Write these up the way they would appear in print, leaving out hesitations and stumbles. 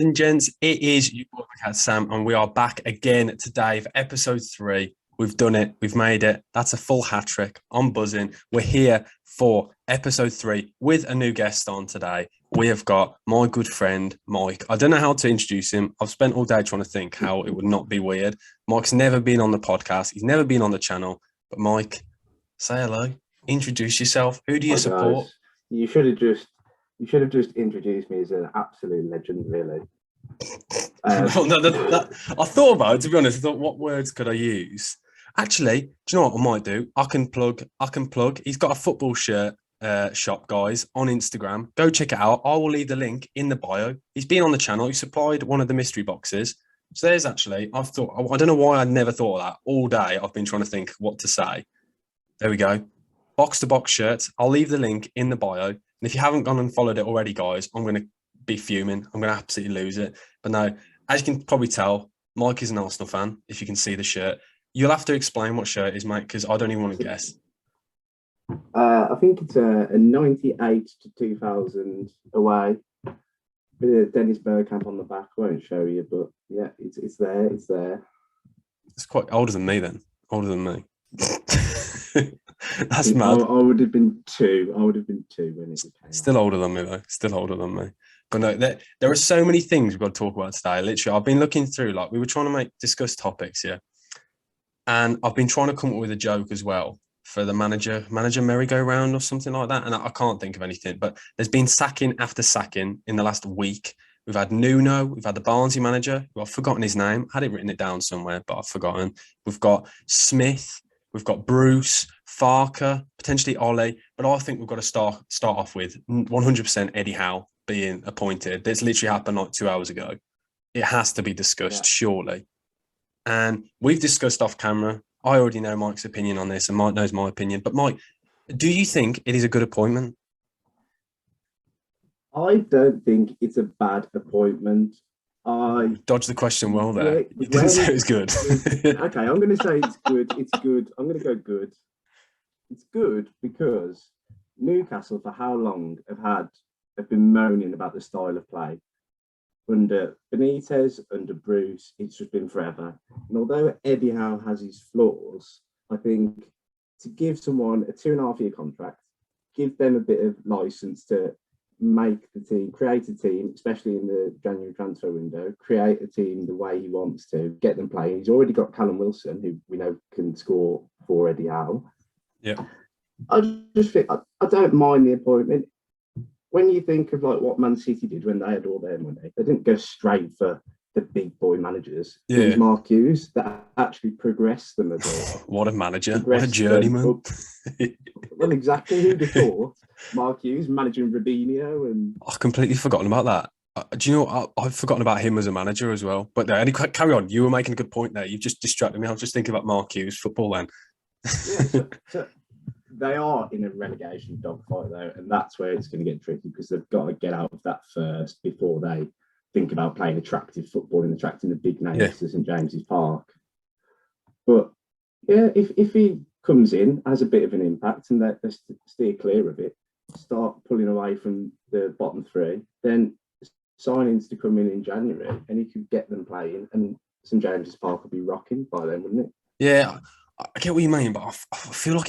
And gents, it is your boy Sam, and we are back again today for episode 3. We've done it. We've made it. That's a full hat trick. I'm buzzing. We're here for episode 3 with a new guest on today. We have got my good friend, Mike. I don't know how to introduce him. I've spent all day trying to think how it would not be weird. Mike's never been on the podcast. He's never been on the channel. But Mike, say hello. Introduce yourself. Who do you support? Guys, you should have just introduced me as an absolute legend, really. I thought about it, to be honest. I thought, what words could I use? Actually, do you know what I might do? I can plug. He's got a football shirt shop, guys, on Instagram. Go check it out. I will leave the link in the bio. He's been on the channel. He supplied one of the mystery boxes. So there's actually, I don't know why I'd never thought of that. All day I've been trying to think what to say. There we go. Box to box shirts. I'll leave the link in the bio. And if you haven't gone and followed it already, guys, I'm going to be fuming. I'm going to absolutely lose it. But no, as you can probably tell, Mike is an Arsenal fan, if you can see the shirt. You'll have to explain what shirt it is, mate, because I don't even want to guess. I think it's a 98 to 2000 away. Bit of Dennis Bergkamp on the back. Won't show you, but yeah, it's there. It's there. It's quite older than me then. Older than me. That's mad. I would have been 2. I would have been 2 when it came. Still older than me, though. Still older than me. But no, there are so many things we've got to talk about today. Literally, I've been looking through, like, we were trying to discuss topics, yeah. And I've been trying to come up with a joke as well for the manager merry-go-round or something like that. And I can't think of anything. But there's been sacking after sacking in the last week. We've had Nuno. We've had the Barnsley manager. Well, I've forgotten his name. I had it written down somewhere, but I've forgotten. We've got Smith. We've got Bruce, Farke, potentially Ollie. But I think we've got to start off with 100% Eddie Howe being appointed. This literally happened like 2 hours ago. It has to be discussed, surely. And we've discussed off camera. I already know Mike's opinion on this, and Mike knows my opinion. But Mike, do you think it is a good appointment? I don't think it's a bad appointment. I dodged the question well there. You didn't say it was good. Okay, I'm going to say it's good. It's good. I'm going to go good. It's good because Newcastle, for how long, have been moaning about the style of play. Under Benitez, under Bruce, it's just been forever. And although Eddie Howe has his flaws, I think to give someone a 2.5-year contract, give them a bit of license to make the team, create a team, especially in the January transfer window, create a team the way he wants to, get them playing. He's already got Callum Wilson, who we know can score for Eddie Howe. Yeah. I just think I don't mind the appointment. When you think of like what Man City did when they had all their money, they didn't go straight for the big boy managers. Yeah. It was Mark Hughes that actually progressed them as well. What a manager. What a journeyman. Well, exactly. Who'd have thought? Mark Hughes managing Robinho and... I've completely forgotten about that. Do you know, I've forgotten about him as a manager as well. But carry on. You were making a good point there. You've just distracted me. I was just thinking about Mark Hughes football then. Yeah, so they are in a relegation dogfight though, and that's where it's going to get tricky because they've got to get out of that first before they think about playing attractive football and attracting the big names to St James's Park. But yeah, if he comes in, has a bit of an impact and they steer clear of it, start pulling away from the bottom 3, then signings to come in January and he could get them playing and St James's Park would be rocking by then, wouldn't it? Yeah, I get what you mean, but I feel like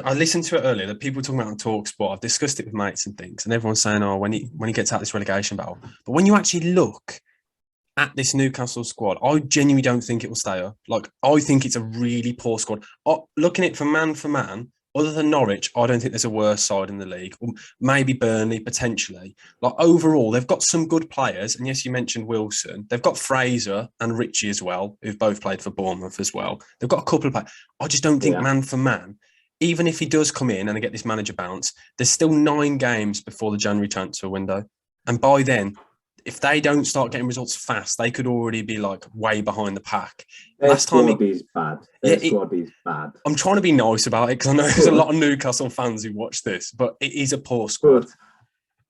I listened to it earlier that people talking about on Talk Sport. I've discussed it with mates and things, and everyone's saying, "Oh, when he gets out of this relegation battle." But when you actually look at this Newcastle squad, I genuinely don't think it will stay up. Like, I think it's a really poor squad. Looking at it for man, other than Norwich, I don't think there's a worse side in the league. Or maybe Burnley, potentially. Like, overall, they've got some good players. And yes, you mentioned Wilson. They've got Fraser and Richie as well, who've both played for Bournemouth as well. They've got a couple of players. I just don't think man for man, even if he does come in and they get this manager bounce, there's still 9 games before the January transfer window. And by then, if they don't start getting results fast, they could already be like way behind the pack. Their squad is bad. Their squad is bad. I'm trying to be nice about it because I know there's a lot of Newcastle fans who watch this, but it is a poor squad.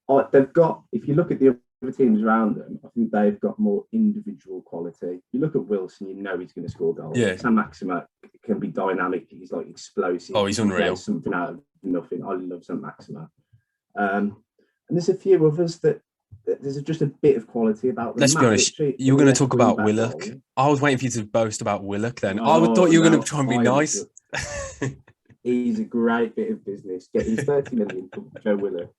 But they've got, if you look at the other teams around them, I think they've got more individual quality. You look at Wilson, you know he's going to score goals. Yeah. Sam Maxima can be dynamic. He's like explosive. Oh, he's unreal. Something out of nothing. I love Sam Maxima. And there's a few others that there's just a bit of quality about them. Let's be honest, you were going to talk about Willock. I was waiting for you to boast about Willock then. I thought you were going to try and be nice. He's a great bit of business. Getting 30 million from Joe Willock.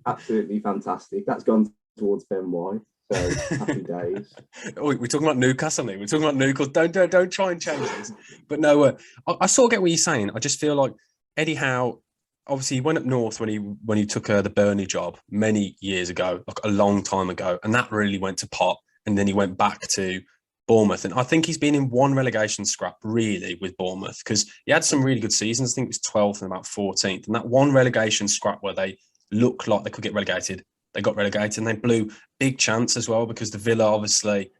Absolutely fantastic. That's gone towards Ben White. So happy days. We're talking about Newcastle now. We're talking about Newcastle. Don't try and change this. But no, I sort of get what you're saying. I just feel like Eddie Howe, obviously he went up north when he took the Burnley job many years ago, like a long time ago, and that really went to pot. And then he went back to Bournemouth, and I think he's been in one relegation scrap really with Bournemouth because he had some really good seasons. I think it was 12th and about 14th, and that one relegation scrap where they looked like they could get relegated, they got relegated, and they blew big chance as well because the Villa obviously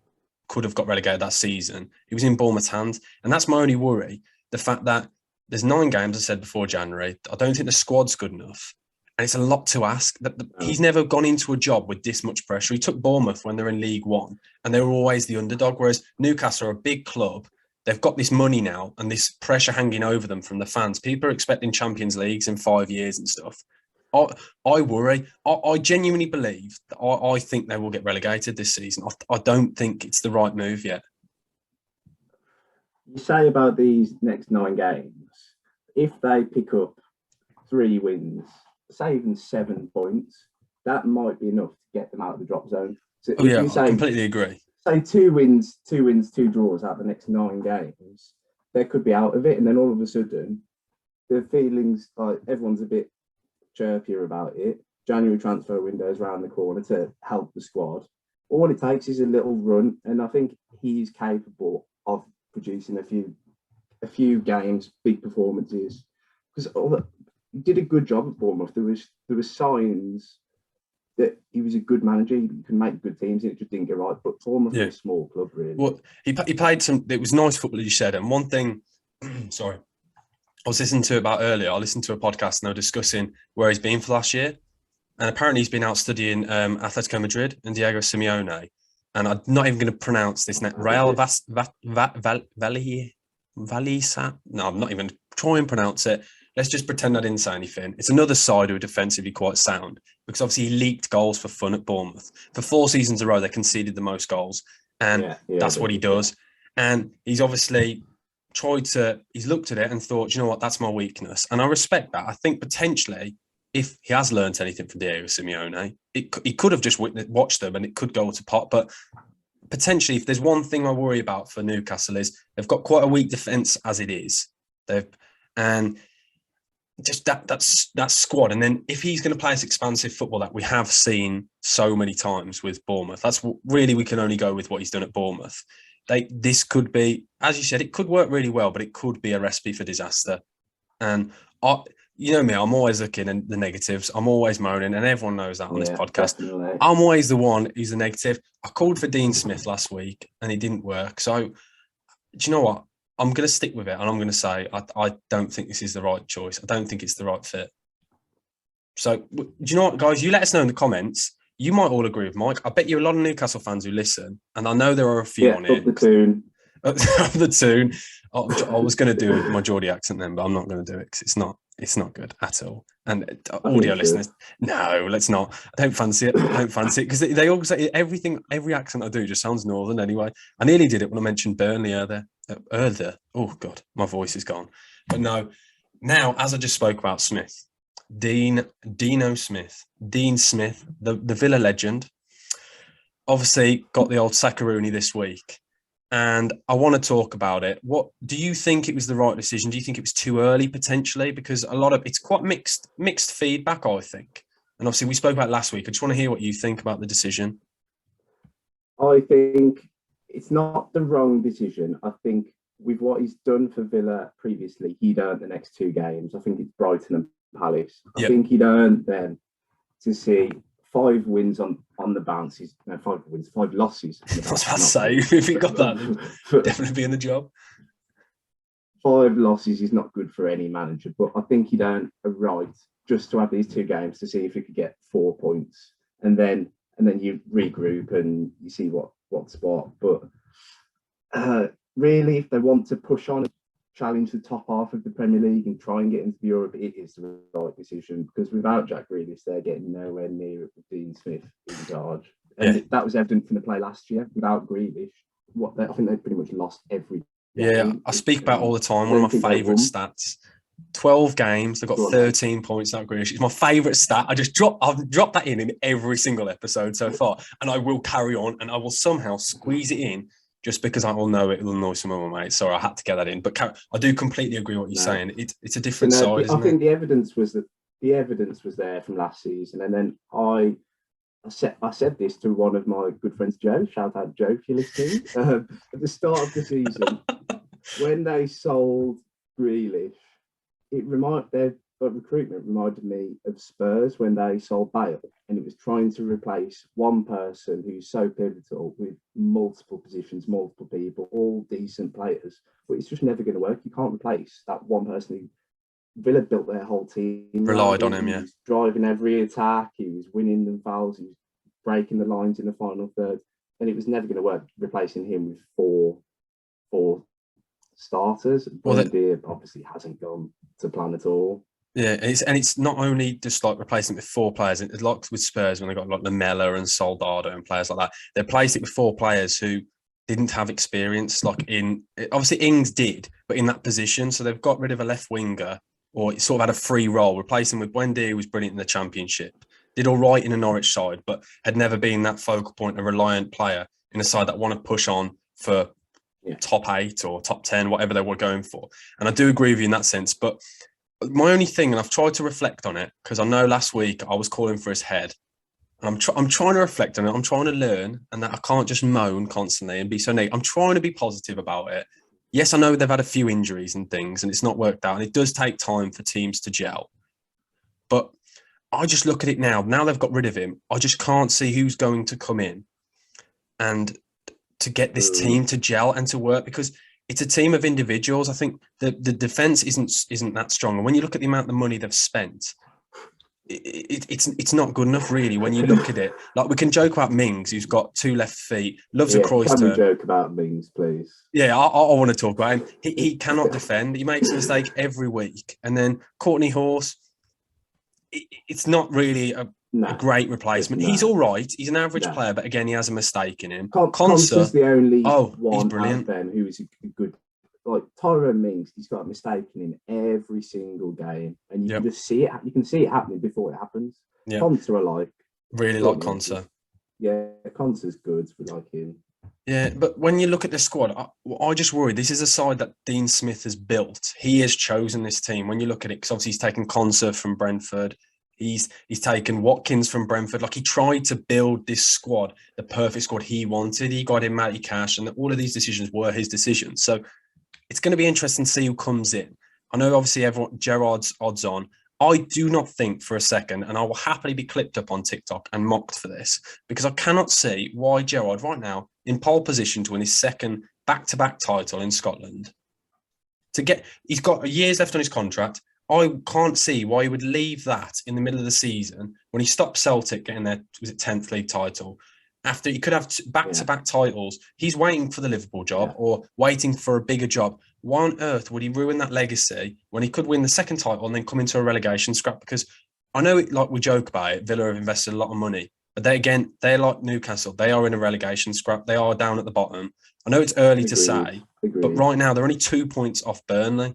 could have got relegated that season. It was in Bournemouth's hands, and that's my only worry: the fact that there's 9 games, I said before January. I don't think the squad's good enough. And it's a lot to ask. He's never gone into a job with this much pressure. He took Bournemouth when they're in League One, and they were always the underdog, whereas Newcastle are a big club. They've got this money now and this pressure hanging over them from the fans. People are expecting Champions Leagues in 5 years and stuff. I worry. I genuinely believe that I think they will get relegated this season. I don't think it's the right move yet. You say about these next 9 games, if they pick up 3 wins, say even 7 points, that might be enough to get them out of the drop zone. So I completely agree. Say 2 wins, 2 draws out of the next 9 games, they could be out of it, and then all of a sudden, the feelings like everyone's a bit chirpier about it. January transfer window is around the corner to help the squad. All it takes is a little run, and I think he's capable of producing a few games, big performances, because he did a good job at Bournemouth. There was signs that he was a good manager. He could make good teams, and it just didn't get right. But Bournemouth is a small club, really. Well, he played some. It was nice football, as you said. And one thing, sorry, I was listening to about earlier. I listened to a podcast and they were discussing where he's been for last year, and apparently he's been out studying Atletico Madrid and Diego Simeone. And I'm not even going to pronounce this name. Real Valisa. No, I'm not even trying to pronounce it. Let's just pretend I didn't say anything. It's another side who are defensively quite sound because obviously he leaked goals for fun at Bournemouth. For 4 seasons in a row, they conceded the most goals. And that's what he does. And he's obviously he's looked at it and thought, you know what, that's my weakness. And I respect that. I think potentially, if he has learnt anything from Diego Simeone, he could have just watched them and it could go to pot. But potentially, if there's one thing I worry about for Newcastle is they've got quite a weak defence as it is. And just that squad. And then if he's going to play this expansive football that we have seen so many times with Bournemouth, that's really, we can only go with what he's done at Bournemouth. This could be, as you said, it could work really well, but it could be a recipe for disaster. And you know me, I'm always looking at the negatives. I'm always moaning, and everyone knows that on this podcast. Definitely. I'm always the one who's the negative. I called for Dean Smith last week, and it didn't work. So, do you know what? I'm going to stick with it, and I'm going to say I don't think this is the right choice. I don't think it's the right fit. So, do you know what, guys? You let us know in the comments. You might all agree with Mike. I bet you a lot of Newcastle fans who listen, and I know there are a few on here. Up the tune. Up the tune. I was going to do my Geordie accent then, but I'm not going to do it because it's not good at all. And audio listeners, no, let's not. I don't fancy it. Because they all say every accent I do just sounds northern anyway. I nearly did it when I mentioned Burnley earlier. Oh, God, my voice is gone. But no, now, as I just spoke about Smith, Dean Smith, the Villa legend, obviously got the old Saccaroni this week. And I want to talk about it. What do you think it was the right decision? Do you think it was too early potentially? Because it's quite mixed feedback, I think. And obviously we spoke about it last week. I just want to hear what you think about the decision. I think it's not the wrong decision. I think with what he's done for Villa previously, he'd earned the next 2 games. I think it's Brighton and Palace. I think he'd earned them to see 5 wins on the bounce. 5 losses. I was about to say, if he got that, he'd definitely be in the job. 5 losses is not good for any manager, but I think he'd earn a right just to have these 2 games to see if he could get 4 points, and then you regroup and you see what spot. But really, if they want to push on, challenge the top half of the Premier League and try and get into Europe, it is the right decision, because without Jack Grealish, they're getting nowhere near Dean Smith in charge. And that was evident from the play last year. Without Grealish, I think they pretty much lost every game. I speak about all the time. One of my favourite stats. 12 games, they've got 13 points out Grealish. It's my favourite stat. I've dropped that in every single episode so far, and I will carry on, and I will somehow squeeze it in just because I will know it will annoy some of my mates. Sorry, I had to get that in. But I do completely agree with what you're saying. It's a different side, I think the evidence was there from last season, and then I said this to one of my good friends, Joe. Shout out, Joe, if you're listening. At the start of the season, when they sold Grealish, their recruitment reminded me of Spurs when they sold Bale, and it was trying to replace one person who's so pivotal with multiple positions, multiple people, all decent players. But it's just never going to work. You can't replace that one person who Villa built their whole team. Relied on him, He was driving every attack. He was winning them fouls. He was breaking the lines in the final third, and it was never going to work replacing him with four starters. Buendia obviously hasn't gone to plan at all. Yeah, it's not only just like replacing it with 4 players. It's like with Spurs when they got like Lamella and Soldado and players like that. They replaced it with 4 players who didn't have experience. Obviously Ings did, but in that position. So they've got rid of a left winger, or sort of had a free role, replacing with Buendia, who was brilliant in the Championship. Did all right in a Norwich side, but had never been that focal point, a reliant player in a side that want to push on for top 8 or top 10, whatever they were going for. And I do agree with you in that sense. But my only thing, and I've tried to reflect on it, because I know last week I was calling for his head, and I'm trying to reflect on it. I'm trying to learn, and that I can't just moan constantly and be so negative. I'm trying to be positive about it. Yes, I know they've had a few injuries and things, and it's not worked out, and it does take time for teams to gel. But I just look at it now. Now they've got rid of him. I just can't see who's going to come in and to get this team to gel and to work, because it's a team of individuals. I think the defence isn't that strong. And when you look at the amount of money they've spent, it's not good enough, really, when you look at it. Like, we can joke about Mings, who's got 2 left feet, loves a cross turn. Can we joke about Mings, please? Yeah, I want to talk about him. He cannot defend. He makes a mistake every week. And then Courtney Horse, it's not really a great replacement. He's all right. He's an average player, but again, he has a mistake in him. Conser's the only he's brilliant. Then who is a good, like Tyrone Mings. He's got a mistake in every single game, and you can just see it. You can see it happening before it happens. Yeah. Conser, I like. Really like Conser. Yeah, Conser's good. We like him. Yeah, but when you look at the squad, I just worry. This is a side that Dean Smith has built. He has chosen this team. When you look at it, because obviously he's taken Conser from Brentford. He's taken Watkins from Brentford. Like, he tried to build this squad, the perfect squad he wanted. He got in Matty Cash, and all of these decisions were his decisions. So it's going to be interesting to see who comes in. I know obviously Gerrard's odds on. I do not think for a second, and I will happily be clipped up on TikTok and mocked for this, because I cannot see why Gerrard right now in pole position to win his second back-to-back title in Scotland. He's got years left on his contract. I can't see why he would leave that in the middle of the season when he stopped Celtic getting their 10th league title. After he could have back-to-back titles, he's waiting for the Liverpool job or waiting for a bigger job. Why on earth would he ruin that legacy when he could win the second title and then come into a relegation scrap? Because I know, like we joke about it, Villa have invested a lot of money, but they're like Newcastle. They are in a relegation scrap. They are down at the bottom. I know it's early to say, but right now they're only 2 points off Burnley.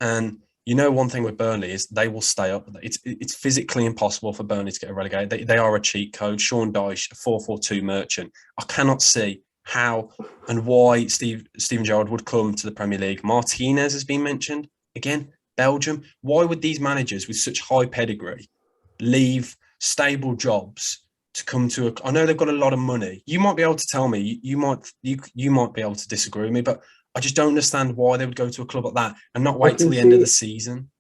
And you know, one thing with Burnley is they will stay up. It's physically impossible for Burnley to get relegated. They are a cheat code. Sean Dyche, a 4-4-2 merchant. I cannot see how and why Steven Gerrard would come to the Premier League. Martinez has been mentioned. Again, Belgium. Why would these managers with such high pedigree leave stable jobs to come to I know they've got a lot of money. You might be able to tell me. You might be able to disagree with me, but I just don't understand why they would go to a club like that and not wait till the end of the season.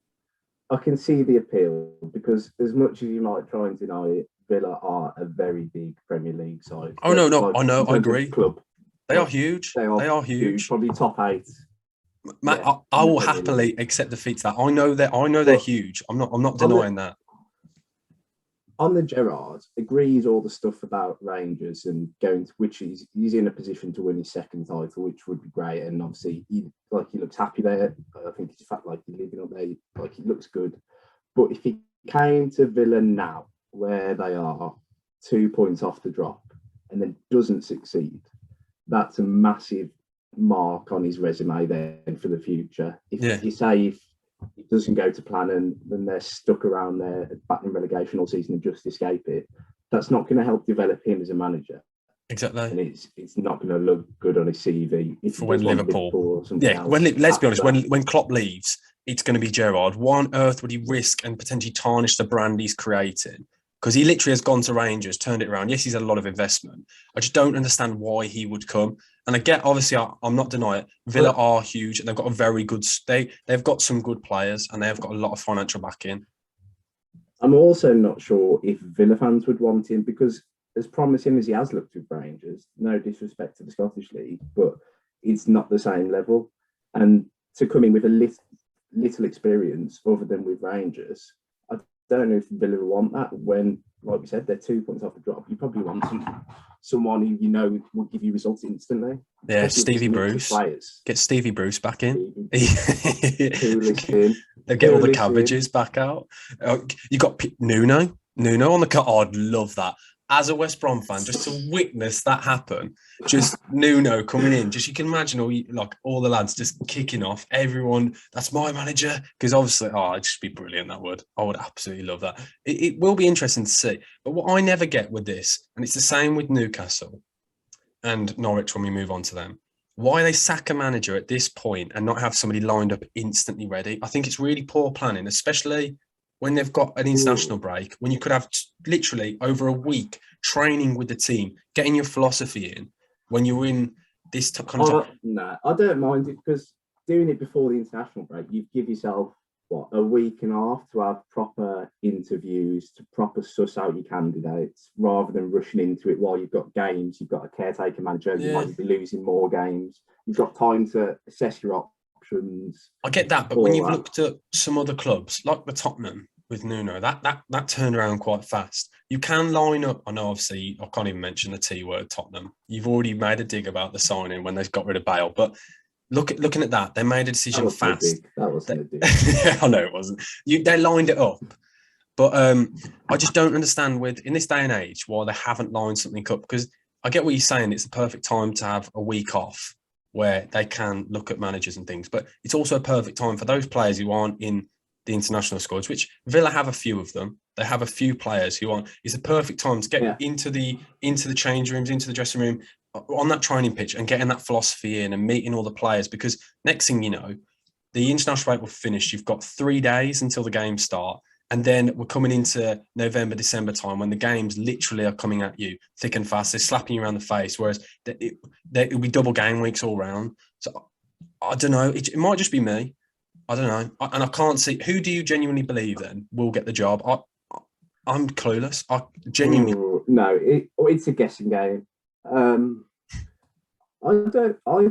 I can see the appeal, because as much as you might try and deny it, Villa are a very big Premier League side. Oh, no, I know, I agree. Club. They are huge. They are huge. Probably top 8. Matt, I will happily accept defeat to that. I know they're huge. I'm not denying that. on the Gerrard, agrees all the stuff about Rangers and going to, which he's in a position to win his second title, which would be great. And obviously, he looks happy there. I think he's fact like he's living up there, like he looks good. But if he came to Villa now, where they are 2 points off the drop, and then doesn't succeed, that's a massive mark on his resume then for the future. If you say if it doesn't go to plan and then they're stuck around there battling relegation all season and just escape it, that's not going to help develop him as a manager. Exactly. And it's not going to look good on his CV. For when Liverpool let's be honest, when Klopp leaves, it's going to be Gerrard. Why on earth would he risk and potentially tarnish the brand he's creating? Because he literally has gone to Rangers, turned it around. Yes, he's had a lot of investment. I just don't understand why he would come. And I get, obviously, I'm not denying it. Villa are huge and they've got a very good... They've got some good players and they've got a lot of financial backing. I'm also not sure if Villa fans would want him because as promising as he has looked with Rangers, no disrespect to the Scottish League, but it's not the same level. And to come in with a little experience other than with Rangers... don't know if Villa want that when, like we said, they're 2 points off the drop. You probably want someone who you know will give you results instantly. Yeah, Stevie Bruce. Get Stevie Bruce back in. They'll get all the cabbages back out. You got Nuno on the cut. Oh, I'd love that. As a West Brom fan, just to witness that happen, just Nuno coming in, just you can imagine all the lads just kicking off. Everyone, that's my manager, because obviously, it'd just be brilliant. That would, I would absolutely love that. It will be interesting to see. But what I never get with this, and it's the same with Newcastle and Norwich when we move on to them, why they sack a manager at this point and not have somebody lined up instantly ready. I think it's really poor planning, especially when they've got an international break, when you could have literally over a week training with the team, getting your philosophy in, when you're in this kind of... No, I don't mind it because doing it before the international break, you give yourself, a week and a half to have proper interviews, to proper suss out your candidates, rather than rushing into it while you've got games, you've got a caretaker manager, you might be losing more games, you've got time to assess your options. I get that, but when you've looked at some other clubs, like the Tottenham with Nuno, that turned around quite fast. You can line up, I know obviously, I can't even mention the T word, Tottenham. You've already made a dig about the signing when they've got rid of Bale, but looking at that, they made a decision fast. That wasn't a dig. Yeah, I know it wasn't. They lined it up. But I just don't understand in this day and age why they haven't lined something up, because I get what you're saying. It's a perfect time to have a week off where they can look at managers and things. But it's also a perfect time for those players who aren't in the international squads, which Villa have a few of them. They have a few players who aren't. It's a perfect time to get into the change rooms, into the dressing room, on that training pitch and getting that philosophy in and meeting all the players, because next thing you know, the international break will finish. You've got 3 days until the games start. And then we're coming into November, December time when the games literally are coming at you thick and fast. They're slapping you around the face, whereas it'll be double game weeks all round. So I don't know. It might just be me. I don't know. And I can't see. Who do you genuinely believe then will get the job? I'm clueless. I genuinely... No, it's a guessing game. I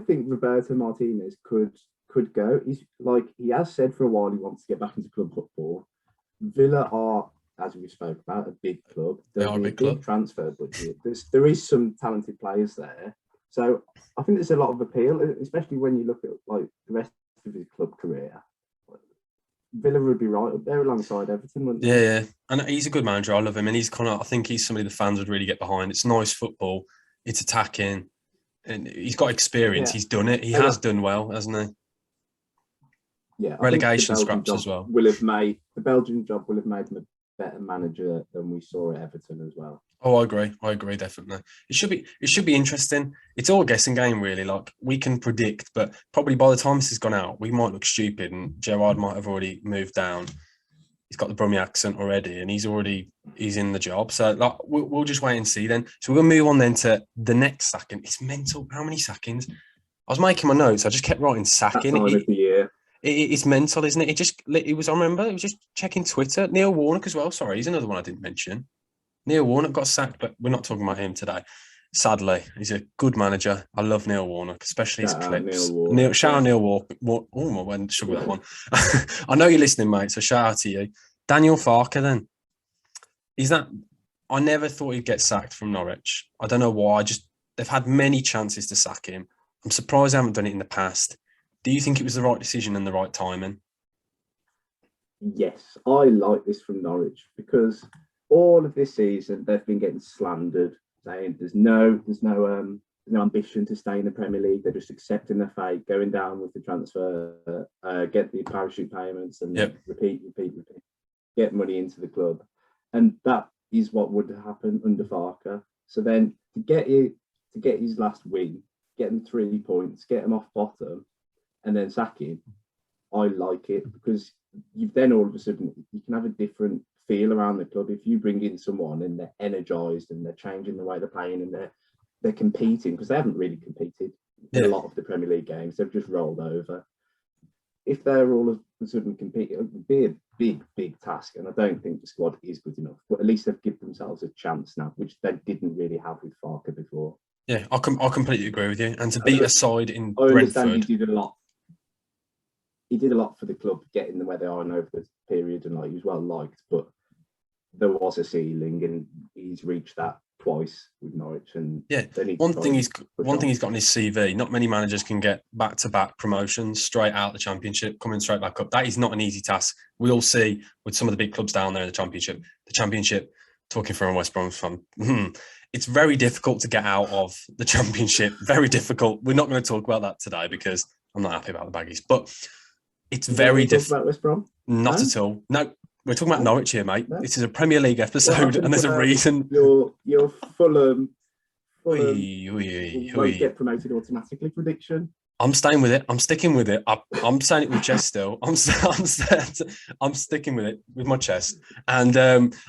think Roberto Martinez could go. He has said for a while he wants to get back into club football. Villa are, as we spoke about, a big club. They are a big club. Transfer budget. There is some talented players there, so I think there's a lot of appeal, especially when you look at the rest of his club career. Villa would be right up there alongside Everton, wouldn't they? Yeah, and he's a good manager. I love him, and I think he's somebody the fans would really get behind. It's nice football. It's attacking, and he's got experience. He's done it. He has done well, hasn't he? Yeah, relegation scraps as well. The Belgian job will have made him a better manager than we saw at Everton as well. Oh, I agree, definitely. It should be interesting. It's all a guessing game, really. Like, we can predict, but probably by the time this has gone out, we might look stupid, and Gerrard might have already moved down. He's got the Brummie accent already, and he's in the job. So we'll just wait and see then. So we're gonna move on then to the next sacking. It's mental. How many sackings? I was making my notes. I just kept writing sacking. That time of the year. It's mental, isn't it? I remember, it was just checking Twitter. Neil Warnock as well. Sorry, he's another one I didn't mention. Neil Warnock got sacked, but we're not talking about him today. Sadly, he's a good manager. I love Neil Warnock, especially his clips. Shout out Neil Warnock. Oh, I went sugar with that one. I know you're listening, mate, so shout out to you. Daniel Farke then. Is that? I never thought he'd get sacked from Norwich. I don't know why. They've had many chances to sack him. I'm surprised they haven't done it in the past. Do you think it was the right decision and the right timing? Yes, I like this from Norwich because all of this season they've been getting slandered, saying there's no ambition to stay in the Premier League. They're just accepting their fate, going down with the transfer, get the parachute payments, and repeat, get money into the club, and that is what would happen under Farke. So then to get his last win, get him 3 points, get him off bottom, and then sack him, I like it because you've then all of a sudden you can have a different feel around the club if you bring in someone and they're energised and they're changing the way they're playing and they're competing, because they haven't really competed in a lot of the Premier League games. They've just rolled over. If they're all of a sudden competing, it would be a big task, and I don't think the squad is good enough. But at least they've given themselves a chance now, which they didn't really have with Farke before. Yeah, I completely agree with you. And to beat a side in I Brentford, understand he did a lot. He did a lot for the club, getting them where they are and over the period, and like he was well liked. But there was a ceiling, and he's reached that twice with Norwich. And one thing he's got on his CV. Not many managers can get back-to-back promotions straight out of the Championship, coming straight back up. That is not an easy task. We all see with some of the big clubs down there in the Championship. Talking from a West Brom fan, it's very difficult to get out of the Championship. Very difficult. We're not going to talk about that today because I'm not happy about the Baggies, but it's very difficult. About West Brom? Not at all. No. We're talking about Norwich here, mate. No? This is a Premier League episode, and there's a reason. Your Fulham won't get promoted automatically prediction. I'm staying with it. I'm sticking with it. I'm saying it with chest still. I'm sticking with it with my chest, and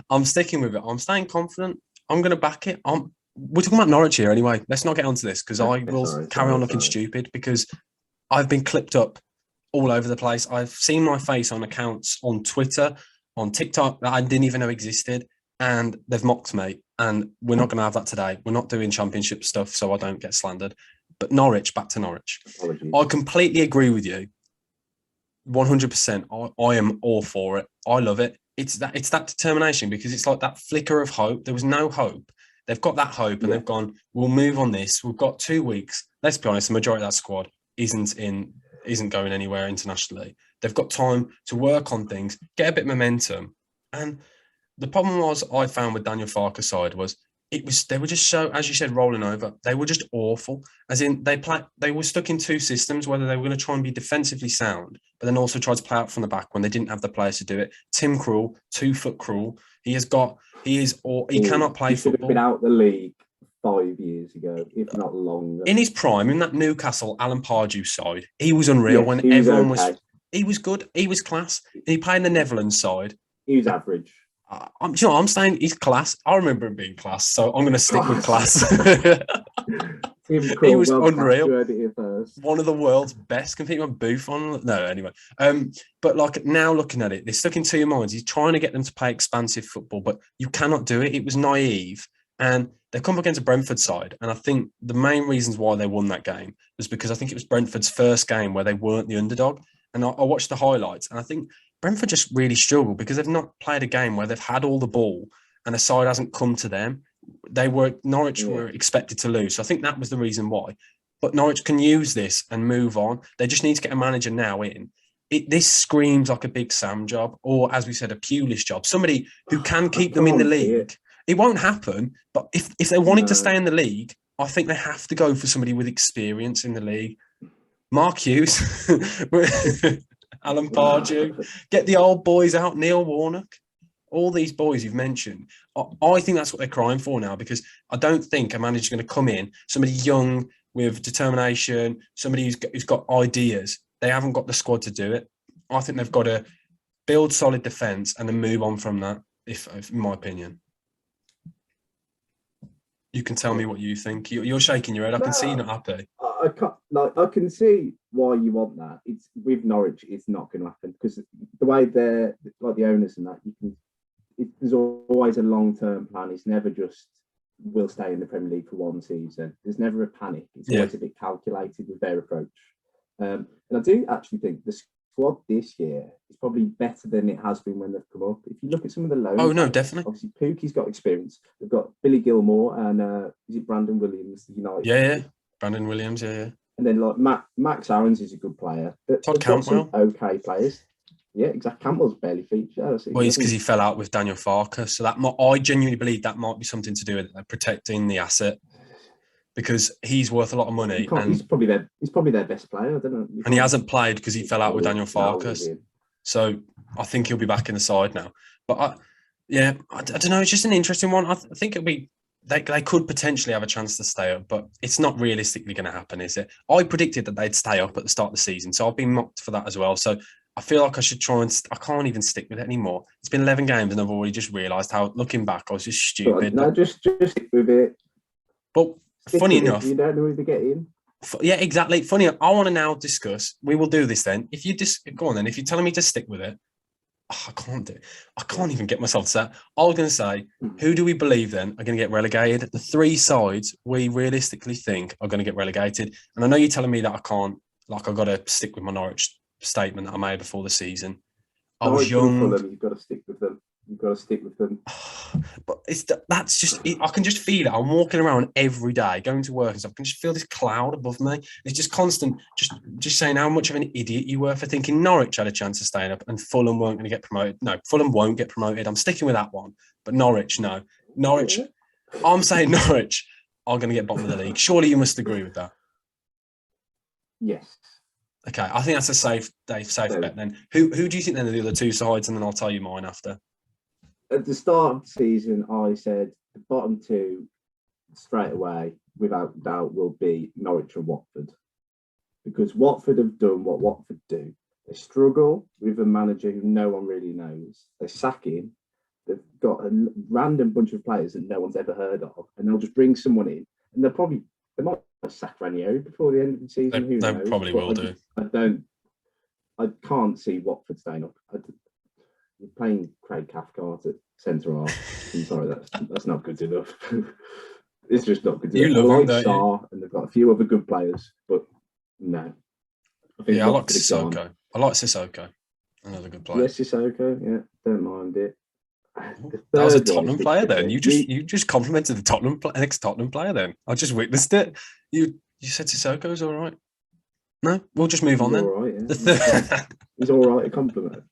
I'm sticking with it. I'm staying confident. I'm going to back it. We're talking about Norwich here anyway. Let's not get onto this because I will carry on looking stupid because I've been clipped up all over the place. I've seen my face on accounts on Twitter, on TikTok that I didn't even know existed, and they've mocked me. And we're not going to have that today. We're not doing Championship stuff, so I don't get slandered. But Norwich, back to Norwich. Apologies. I completely agree with you. 100%. I am all for it. I love it. It's that determination, because it's like that flicker of hope. There was no hope. They've got that hope, and they've gone, we'll move on this. We've got 2 weeks. Let's be honest, the majority of that squad isn't going anywhere internationally. They've got time to work on things, get a bit of momentum. And the problem I found with Daniel Farke's side was they were just so, as you said, rolling over. They were just awful. As in, they were stuck in 2 systems, whether they were going to try and be defensively sound, but then also try to play out from the back when they didn't have the players to do it. Tim Krul, 2-foot Krul. He cannot play football. He should have been out the league 5 years ago, if not longer. In his prime, in that Newcastle Alan Pardew side, he was unreal. Yes, when everyone was, he was good. He was class. And he played in the Netherlands side. He was average. I'm saying he's class. I remember him being class, so I'm going to stick with class. He was unreal. One of the world's best. Competing on Buffon. No, anyway. But like now looking at it, they're stuck in 2 minds. He's trying to get them to play expansive football, but you cannot do it. It was naive. And they come up against a Brentford side. And I think the main reasons why they won that game was because I think it was Brentford's first game where they weren't the underdog. And I watched the highlights, and I think Brentford just really struggled because they've not played a game where they've had all the ball and the side hasn't come to them. Norwich were expected to lose. So I think that was the reason why. But Norwich can use this and move on. They just need to get a manager now in. This screams like a Big Sam job, or as we said, a Pulis job. Somebody who can keep them in the league. It won't happen, but if they wanted to stay in the league, I think they have to go for somebody with experience in the league. Mark Hughes, Alan Pardew, get the old boys out, Neil Warnock, all these boys you've mentioned. I think that's what they're crying for now, because I don't think a manager's going to come in, somebody young with determination, somebody who's got ideas. They haven't got the squad to do it. I think they've got to build solid defence and then move on from that, if in my opinion. You can tell me what you think. You're shaking your head. I can see you're not happy. I can see why you want that. It's with Norwich. It's not going to happen because the way they're like the owners and that. There's always a long-term plan. It's never just we'll stay in the Premier League for 1 season. There's never a panic. It's always a bit calculated with their approach. And I do actually think the squad this year is probably better than it has been when they've come up. If you look at some of the loans, Oh no, definitely. Obviously, Pookie's got experience. They've got Billy Gilmore and is it Brandon Williams, the United? Yeah. Brandon Williams, yeah. And then like Max Aarons is a good player. Todd Cantwell, okay players. Yeah, exactly. Campbell's barely featured. Well, it's because he fell out with Daniel Farke. So I genuinely believe that might be something to do with protecting the asset, because he's worth a lot of money. And he's probably their best player. I don't know. And he hasn't played because he fell out with Daniel Farke. So I think he'll be back in the side now. But I don't know. It's just an interesting one. I think it'll be. They could potentially have a chance to stay up, but it's not realistically going to happen, is it? I predicted that they'd stay up at the start of the season, so I've been mocked for that as well. So I feel like I should try and... I can't even stick with it anymore. It's been 11 games and I've already just realised how, looking back, I was just stupid. No, just stick with it. But funny enough... You don't know who to get in. Yeah, exactly. Funny enough, I want to now discuss... We will do this then. If you go on then. If you're telling me to stick with it, I can't do it. I can't even get myself set. I was going to say, who do we believe then are going to get relegated? The three sides we realistically think are going to get relegated. And I know you're telling me that I can't... Like, I've got to stick with my Norwich statement that I made before the season. I was young. You've got to stick with them. But that's just, I can just feel it. I'm walking around every day, going to work and stuff. I can just feel this cloud above me. It's just constant, just saying how much of an idiot you were for thinking Norwich had a chance of staying up and Fulham weren't going to get promoted. No, Fulham won't get promoted. I'm sticking with that one. But Norwich, no. Norwich, I'm saying Norwich are going to get bottom of the league. Surely you must agree with that. Yes. Okay, I think that's a safe bet then. Who do you think then are the other two sides? And then I'll tell you mine after. At the start of the season, I said the bottom two straight away, without doubt, will be Norwich and Watford. Because Watford have done what Watford do. They struggle with a manager who no one really knows. They sack him. They've got a random bunch of players that no one's ever heard of. And they'll just bring someone in. And they might sack Ranieri before the end of the season. Who knows? They probably will do. I can't see Watford staying up. You're playing Craig Cathcart at centre half. I'm sorry, that's not good enough. It's just not good enough. You love them, Sarr, and they've got a few other good players, but no. I like Sissoko. I like Sissoko. Another good player. Yes, Sissoko. Yeah, don't mind it. That was a Tottenham player then. You just complimented the ex-Tottenham player then. I just witnessed it. You said Sissoko's all right. No, we'll just move on then. All right, yeah. He's all right. A compliment.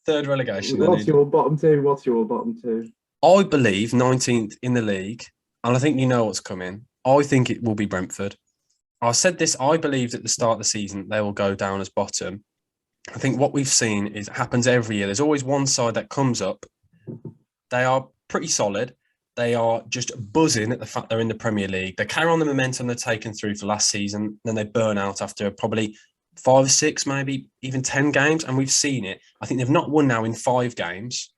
Third relegation. What's your bottom two? I believe 19th in the league, and I think you know what's coming. I think it will be Brentford. I said this. I believed at the start of the season they will go down as bottom. I think what we've seen is it happens every year. There's always one side that comes up. They are pretty solid. They are just buzzing at the fact they're in the Premier League. They carry on the momentum they're taken through for last season. Then they burn out after probably 5, 6, maybe even 10 games. And we've seen it. I think they've not won now in 5 games.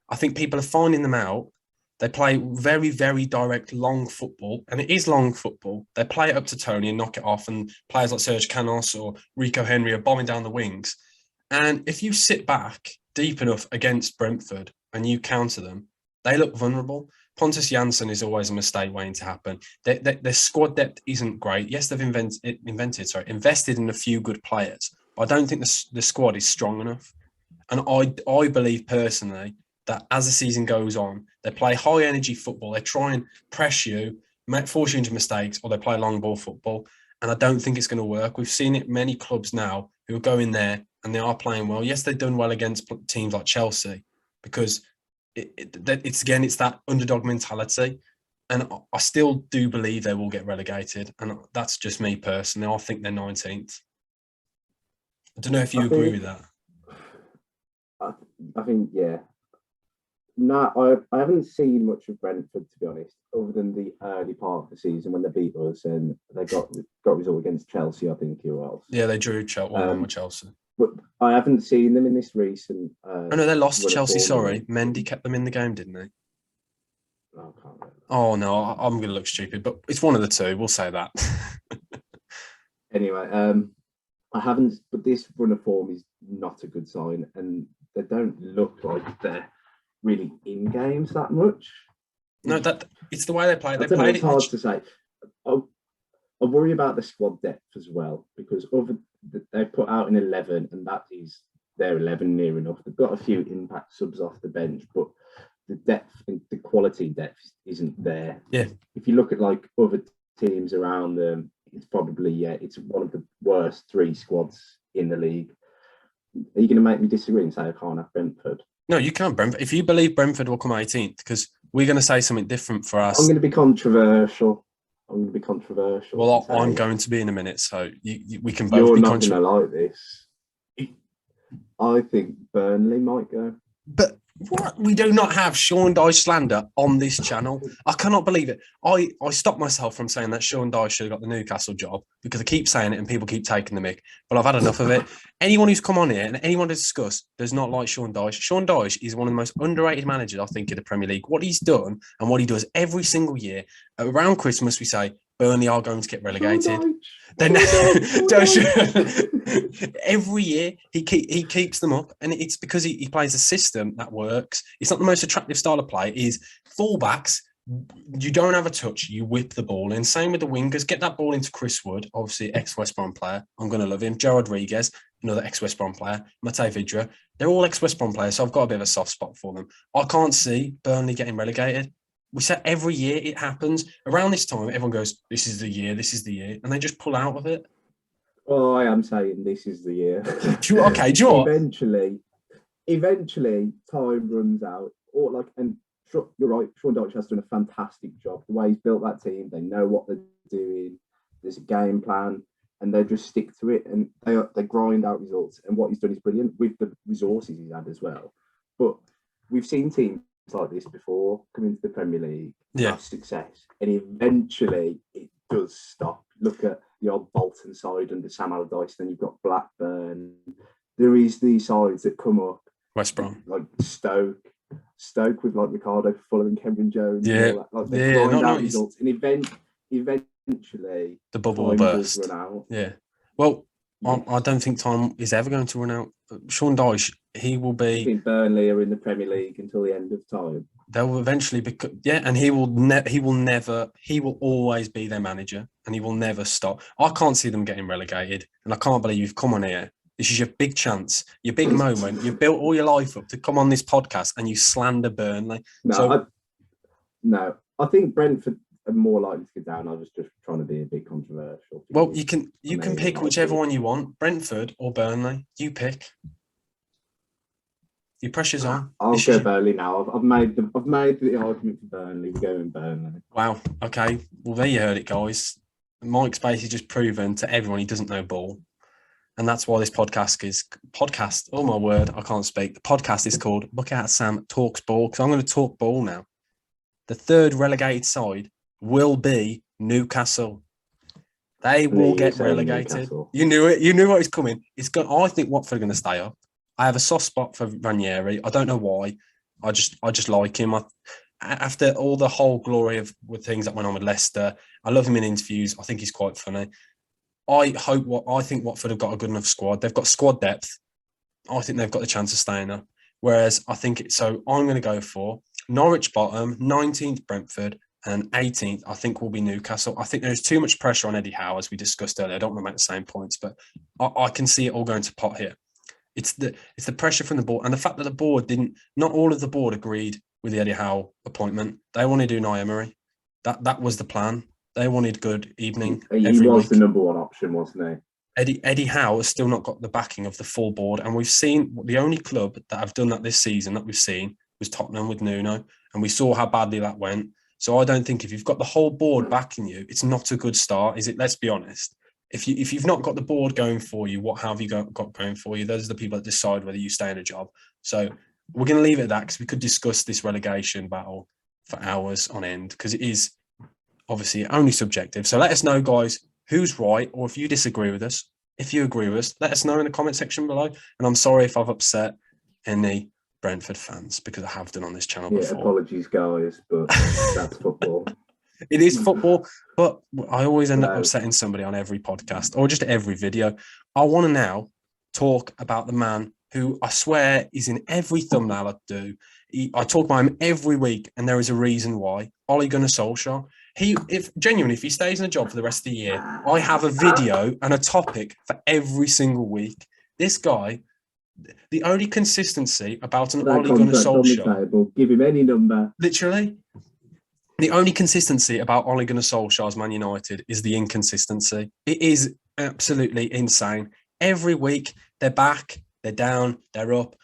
I think people are finding them out. They play very, very direct, long football. And it is long football. They play it up to Tony and knock it off. And players like Serge Canos or Rico Henry are bombing down the wings. And if you sit back deep enough against Brentford and you counter them, they look vulnerable. Pontus Jansson is always a mistake waiting to happen. Their squad depth isn't great. Yes, they've invested in a few good players, but I don't think the squad is strong enough. And I believe personally that as the season goes on, they play high energy football. They try and press you, force you into mistakes, or they play long ball football. And I don't think it's going to work. We've seen it many clubs now who go in there and they are playing well. Yes, they've done well against teams like Chelsea because it's that underdog mentality. And I still do believe they will get relegated. And that's just me personally. I think they're 19th. I don't know if you agree with that. I think, yeah. No, I haven't seen much of Brentford, to be honest, other than the early part of the season when they beat us and they got result against Chelsea, I think it was. Yeah, they drew with Chelsea. But I haven't seen them in this recent... oh, no, they lost to Chelsea, sorry. Mendy kept them in the game, didn't they? Oh, I can't remember. Oh, no, I'm going to look stupid, but it's one of the two, we'll say that. Anyway, I haven't... But this run of form is not a good sign, and they don't look like they're really in games that much. No, it's the way they play. It's hard to say. I worry about the squad depth as well, because they put out an 11, and that is their 11 near enough. They've got a few impact subs off the bench, but the depth and the quality depth isn't there. Yeah. If you look at like other teams around them, it's probably it's one of the worst 3 squads in the league. Are you going to make me disagree and say I can't have Brentford? No, you can't, Brentford. If you believe Brentford will come 18th, because we're going to say something different for us. I'm going to be controversial. Well, I'm going to be in a minute, so we can both You're be not going to like this. I think Burnley might go. But what? We do not have Sean Dyche slander on this channel. I cannot believe it. I stopped myself from saying that Sean Dyche should have got the Newcastle job because I keep saying it and people keep taking the mick. But I've had enough of it. Anyone who's come on here and anyone to discuss does not like Sean Dyche. Sean Dyche is one of the most underrated managers, I think, in the Premier League. What he's done and what he does every single year, around Christmas, we say, Burnley are going to get relegated. Then every year he keeps them up, and it's because he plays a system that works. It's not the most attractive style of play. Is fullbacks, you don't have a touch, you whip the ball in. Same with the wingers. Get that ball into Chris Wood, obviously ex-West Brom player. I'm going to love him. Gerrard Rodriguez, another ex-West Brom player. Matej Vidra. They're all ex-West Brom players, so I've got a bit of a soft spot for them. I can't see Burnley getting relegated. We said every year it happens. Around this time, everyone goes, this is the year, and they just pull out of it. Well, I am saying this is the year. Do you know Eventually, time runs out. And you're right, Sean Dyche has done a fantastic job. The way he's built that team, they know what they're doing. There's a game plan, and they just stick to it, and they grind out results. And what he's done is brilliant with the resources he's had as well. But we've seen teams like this before come into the Premier League, have success, and eventually it does stop. Look at the old Bolton side under Sam Allardyce, then you've got Blackburn. There is these sides that come up, West Brom, like Stoke with like Ricardo Fuller and Kevin Jones, they grind out results, and eventually the bubble will burst. Run out. Yeah, well, I don't think time is ever going to run out. Sean Dyche, he will be. I think Burnley are in the Premier League until the end of time. They will eventually be, and he will always be their manager, and he will never stop. I can't see them getting relegated, and I can't believe you've come on here. This is your big chance, your big moment. You've built all your life up to come on this podcast, and you slander Burnley. I think Brentford are more likely to go down. I was just trying to be a bit controversial. Well, you can pick whichever one you want, Brentford or Burnley. You pick. Your pressure's on. I'll go Burnley now. I've made the argument for Burnley. We're going Burnley. Wow. Okay. Well, there you heard it, guys. Mike's basically just proven to everyone he doesn't know ball, and that's why this podcast. Oh my word, I can't speak. The podcast is called BucketHatSam Talks Ball because I'm going to talk ball now. The third relegated side will be Newcastle. They will get relegated. Newcastle. You knew it. You knew what was coming. I think Watford are going to stay up. I have a soft spot for Ranieri. I don't know why. I just like him. After all the whole glory with things that went on with Leicester, I love him in interviews. I think he's quite funny. I think Watford have got a good enough squad. They've got squad depth. I think they've got the chance of staying up. Whereas I think so. I'm going to go for Norwich bottom, 19th Brentford, and 18th. I think will be Newcastle. I think there's too much pressure on Eddie Howe, as we discussed earlier. I don't want to make the same points, but I can see it all going to pot here. It's the pressure from the board and the fact that the board not all of the board agreed with the Eddie Howe appointment. They wanted to do Unai Emery. That was the plan. They wanted good evening. He was the number one option, wasn't he? Eddie Howe has still not got the backing of the full board, and we've seen the only club that have done that this season that we've seen was Tottenham with Nuno, and we saw how badly that went. So I don't think if you've got the whole board backing you, it's not a good start, is it? Let's be honest. If you've not got the board going for you, what have you got going for you? Those are the people that decide whether you stay in a job. So we're going to leave it at that because we could discuss this relegation battle for hours on end because it is obviously only subjective. So let us know, guys, who's right, or if you disagree with us. If you agree with us, let us know in the comment section below. And I'm sorry if I've upset any Brentford fans because I have done on this channel before. Apologies, guys, but that's football. It is football, but I always end up upsetting somebody on every podcast or just every video. I want to now talk about the man who I swear is in every thumbnail I do. I talk about him every week, and there is a reason why. Ole Gunnar Solskjaer. If he stays in a job for the rest of the year, I have a video and a topic for every single week. This guy, the only consistency about an Ole Gunnar Solskjaer, give him any number. Literally, the only consistency about Ole Gunnar Solskjaer's Man United is the inconsistency. It is absolutely insane. Every week they're back, they're down, they're up.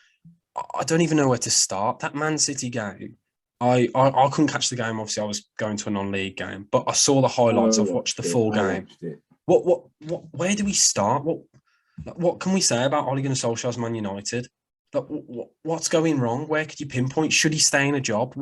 I don't even know where to start. That Man City game, I couldn't catch the game. Obviously, I was going to a non-league game, but I saw the highlights. I've watched the full game. Where do we start? What can we say about Ole Gunnar Solskjaer's Man United? What's going wrong? Where could you pinpoint? Should he stay in a job?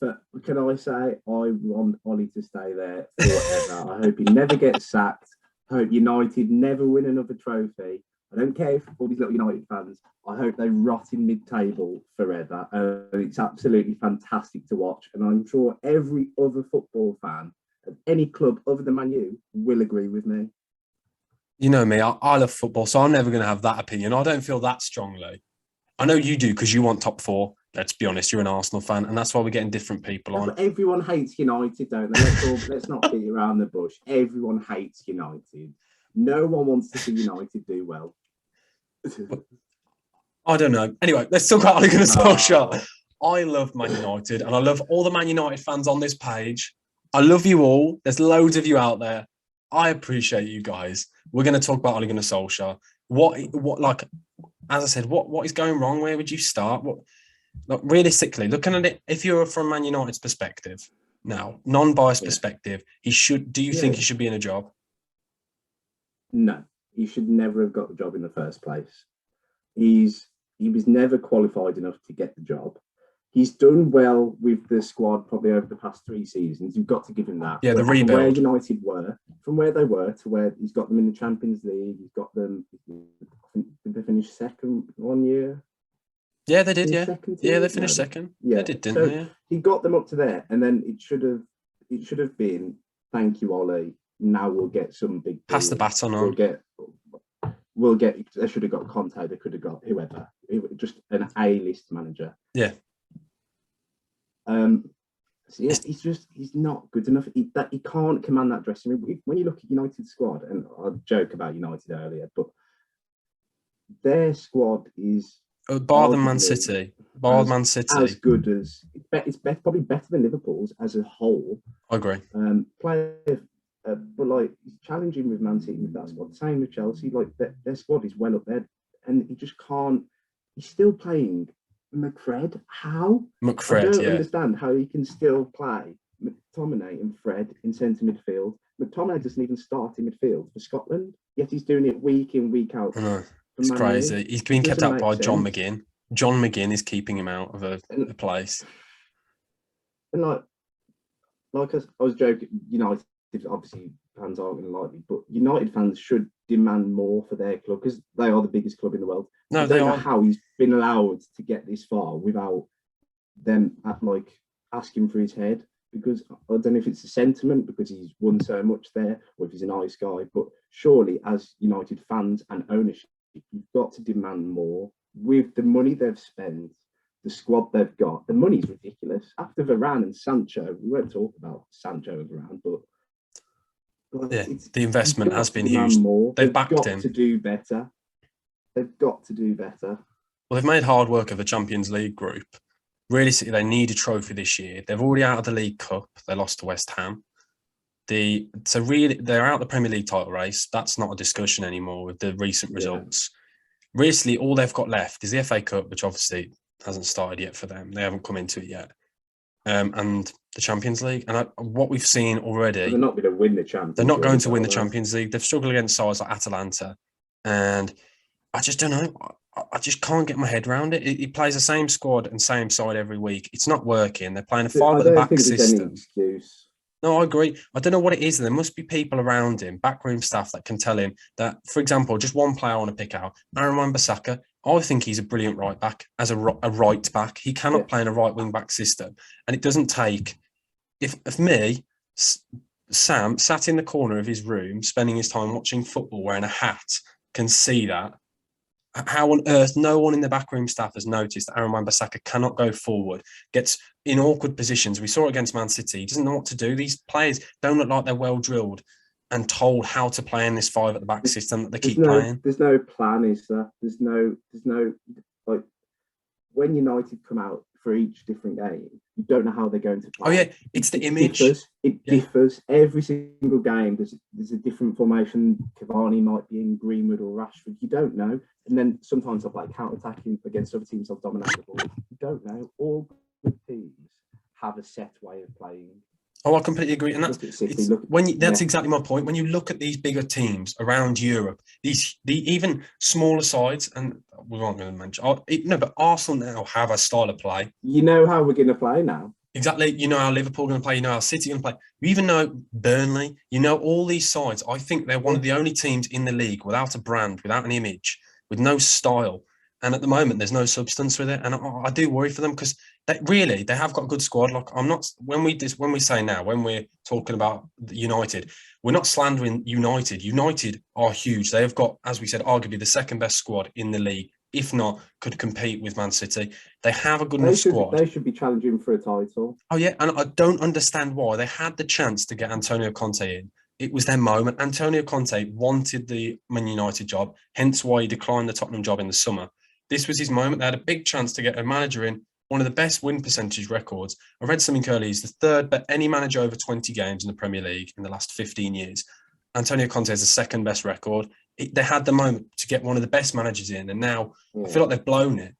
But can I say, I want Ole to stay there forever. I hope he never gets sacked. I hope United never win another trophy. I don't care if all these little United fans, I hope they rot in mid-table forever. It's absolutely fantastic to watch. And I'm sure every other football fan of any club other than Man U will agree with me. You know me, I love football, so I'm never going to have that opinion. I don't feel that strongly. I know you do because you want top four. Let's be honest, you're an Arsenal fan, and that's why we're getting different people on. But everyone hates United, don't they? Let's not beat around the bush. Everyone hates United. No one wants to see United do well. I don't know. Anyway, let's talk about Ole Gunnar Solskjaer. I love Man United, and I love all the Man United fans on this page. I love you all. There's loads of you out there. I appreciate you guys. We're going to talk about Ole Gunnar Solskjaer. As I said, what is going wrong? Where would you start? Realistically, looking at it, if you're from Man United's perspective, now non-biased perspective, do you think he should be in a job? No, he should never have got the job in the first place. He was never qualified enough to get the job. He's done well with the squad probably over the past 3 seasons. You've got to give him that. Yeah, the rebuild. From where United were, from where they were to where he's got them in the Champions League. He's got them. Did they finish second 1 year? Yeah, they did. Yeah, they finished second. Yeah, they did, didn't they? He got them up to there, and then it should have been, thank you, Ole. Now we'll get some big. Pass the baton on. We'll get. They should have got Conte. They could have got whoever. Just an A-list manager. Yeah. He's not good enough. He can't command that dressing room. When you look at United's squad, and I'll joke about United earlier, but their squad is bar than Man City. As good as it's probably better than Liverpool's as a whole. I agree. But like he's challenging with Man City with that squad. Same with Chelsea. Like their squad is well up there, and he just can't. He's still playing McFred. How? I don't understand how he can still play McTominay and Fred in centre midfield. McTominay doesn't even start in midfield for Scotland, yet he's doing it week in, week out. I know. It's crazy. He's being kept out by John McGinn. John McGinn is keeping him out of a place. And like I was joking, United obviously fans aren't going to like me, but United fans should demand more for their club because they are the biggest club in the world. No, I don't know how he's been allowed to get this far without them asking for his head, because I don't know if it's a sentiment because he's won so much there or if he's a nice guy, but surely as United fans and ownership, you've got to demand more with the money they've spent, the squad they've got. The money's ridiculous. After Varane and Sancho, we won't talk about Sancho and Varane, but the investment has been huge. They've backed him. To do better. They've got to do better. Well, they've made hard work of the Champions League group. Realistically, they need a trophy this year. They're already out of the League Cup. They lost to West Ham. They're out of the Premier League title race. That's not a discussion anymore with the recent results. Realistically, all they've got left is the FA Cup, which obviously hasn't started yet for them. They haven't come into it yet. And the Champions League. And what we've seen already... But they're not going to win the Champions League. They're not going to win the Champions League. They've struggled against sides like Atalanta. And I just don't know. I just can't get my head around it. He plays the same squad and same side every week. It's not working. They're playing a five-at-the-back system. No, I agree. I don't know what it is. There must be people around him, backroom staff, that can tell him that, for example, just one player I want to pick out, Aaron Wan-Bissaka. I think he's a brilliant right back as a right back. He cannot play in a right wing back system. And it doesn't take... If Sam sat in the corner of his room, spending his time watching football wearing a hat, can see that, How on earth no one in the backroom staff has noticed that Aaron Wan-Bissaka cannot go forward, gets in awkward positions. We saw it against Man City. He doesn't know what to do. These players don't look like they're well drilled and told how to play in this 5 at the back system that they keep playing. There's no plan, is there? There's no like when United come out for each different game, you don't know how they're going to play. Oh yeah, it's the image. It differs every single game. There's a different formation. Cavani might be in Greenwood or Rashford. You don't know. And then sometimes I'll play counter-attacking against other teams. I'll dominate the ball. You don't know. All good teams have a set way of playing. Oh, I completely agree, and that's exactly my point. When you look at these bigger teams around Europe, the even smaller sides, and we aren't going to mention, but Arsenal now have a style of play. You know how we're going to play now. Exactly. You know how Liverpool are going to play. You know how City are going to play. You even know Burnley. You know all these sides. I think they're one of the only teams in the league without a brand, without an image, with no style. And at the moment, there's no substance with it, and I do worry for them because they have got a good squad. Like when we're talking about United, we're not slandering United. United are huge. They have got, as we said, arguably the second best squad in the league, if not could compete with Man City. They have a good enough squad. They should be challenging for a title. Oh yeah, and I don't understand why they had the chance to get Antonio Conte in. It was their moment. Antonio Conte wanted the Man United job, hence why he declined the Tottenham job in the summer. This was his moment. They had a big chance to get a manager in, one of the best win percentage records. I read something earlier. He's the third, but any manager over 20 games in the Premier League in the last 15 years. Antonio Conte has the second best record. They had the moment to get one of the best managers in, and now I feel like they've blown it.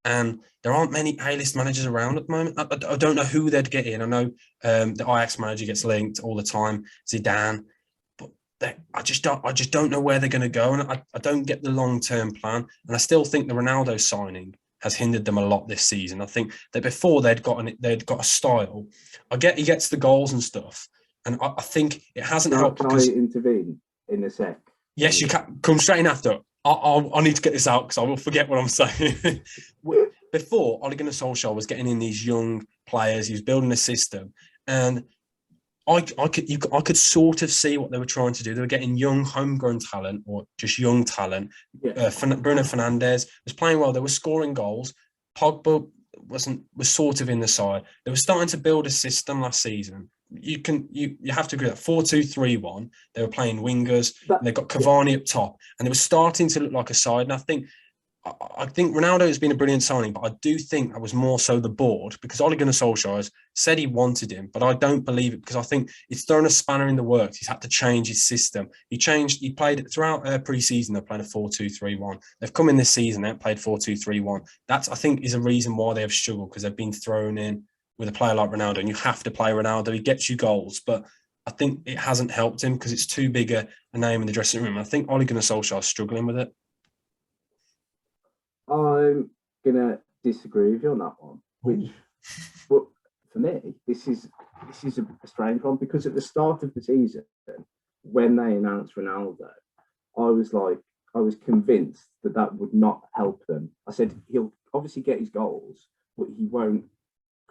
And there aren't many A-list managers around at the moment. I don't know who they'd get in. I know the Ajax manager gets linked all the time, Zidane. I just don't know where they're going to go, and I don't get the long-term plan. And I still think the Ronaldo signing has hindered them a lot this season. I think that before they'd got a style. I get he gets the goals and stuff, and I think it hasn't helped. Can I intervene in a sec? Yes, you can. Come straight in after. I need to get this out because I will forget what I'm saying. Before, Ole Gunnar Solskjaer was getting in these young players. He was building a system, and I could sort of see what they were trying to do. They were getting young, homegrown talent, or just young talent. Yeah. Bruno Fernandes was playing well. They were scoring goals. Pogba was sort of in the side. They were starting to build a system last season. You have to agree that 4-2-3-1. They were playing wingers. They got Cavani up top, and they were starting to look like a side. And I think Ronaldo has been a brilliant signing, but I do think that was more so the board, because Ole Gunnar Solskjaer said he wanted him, but I don't believe it because I think it's thrown a spanner in the works. He's had to change his system. He played throughout pre-season. They're playing a 4-2-3-1. They've come in this season. They've played 4-2-3-1. That's, I think, is a reason why they have struggled, because they've been thrown in with a player like Ronaldo, and you have to play Ronaldo. He gets you goals, but I think it hasn't helped him because it's too big a name in the dressing room. I think Ole Gunnar Solskjaer is struggling with it. I'm gonna disagree with you on that one. But for me, this is a strange one, because at the start of the season, when they announced Ronaldo, I was convinced that would not help them. I said he'll obviously get his goals, but he won't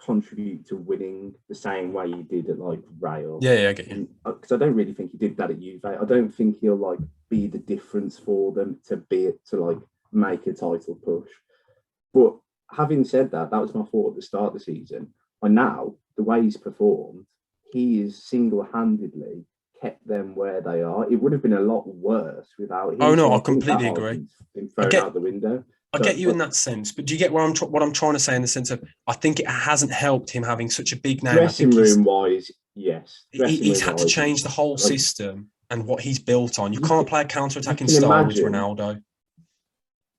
contribute to winning the same way he did at like Real. Yeah, I get you. Because I don't really think he did that at Juve. I don't think he'll like be the difference for them to make a title push. But having said that, that was my thought at the start of the season. And now, the way he's performed, he is single-handedly kept them where they are. It would have been a lot worse without him. Oh no, I completely agree. Been thrown out the window. I get you in that sense, but do you get what I'm trying to say in the sense of I think it hasn't helped him having such a big name. Dressing room wise, yes. He's had to change the whole system and what he's built on. You can't play a counter-attacking style with Ronaldo.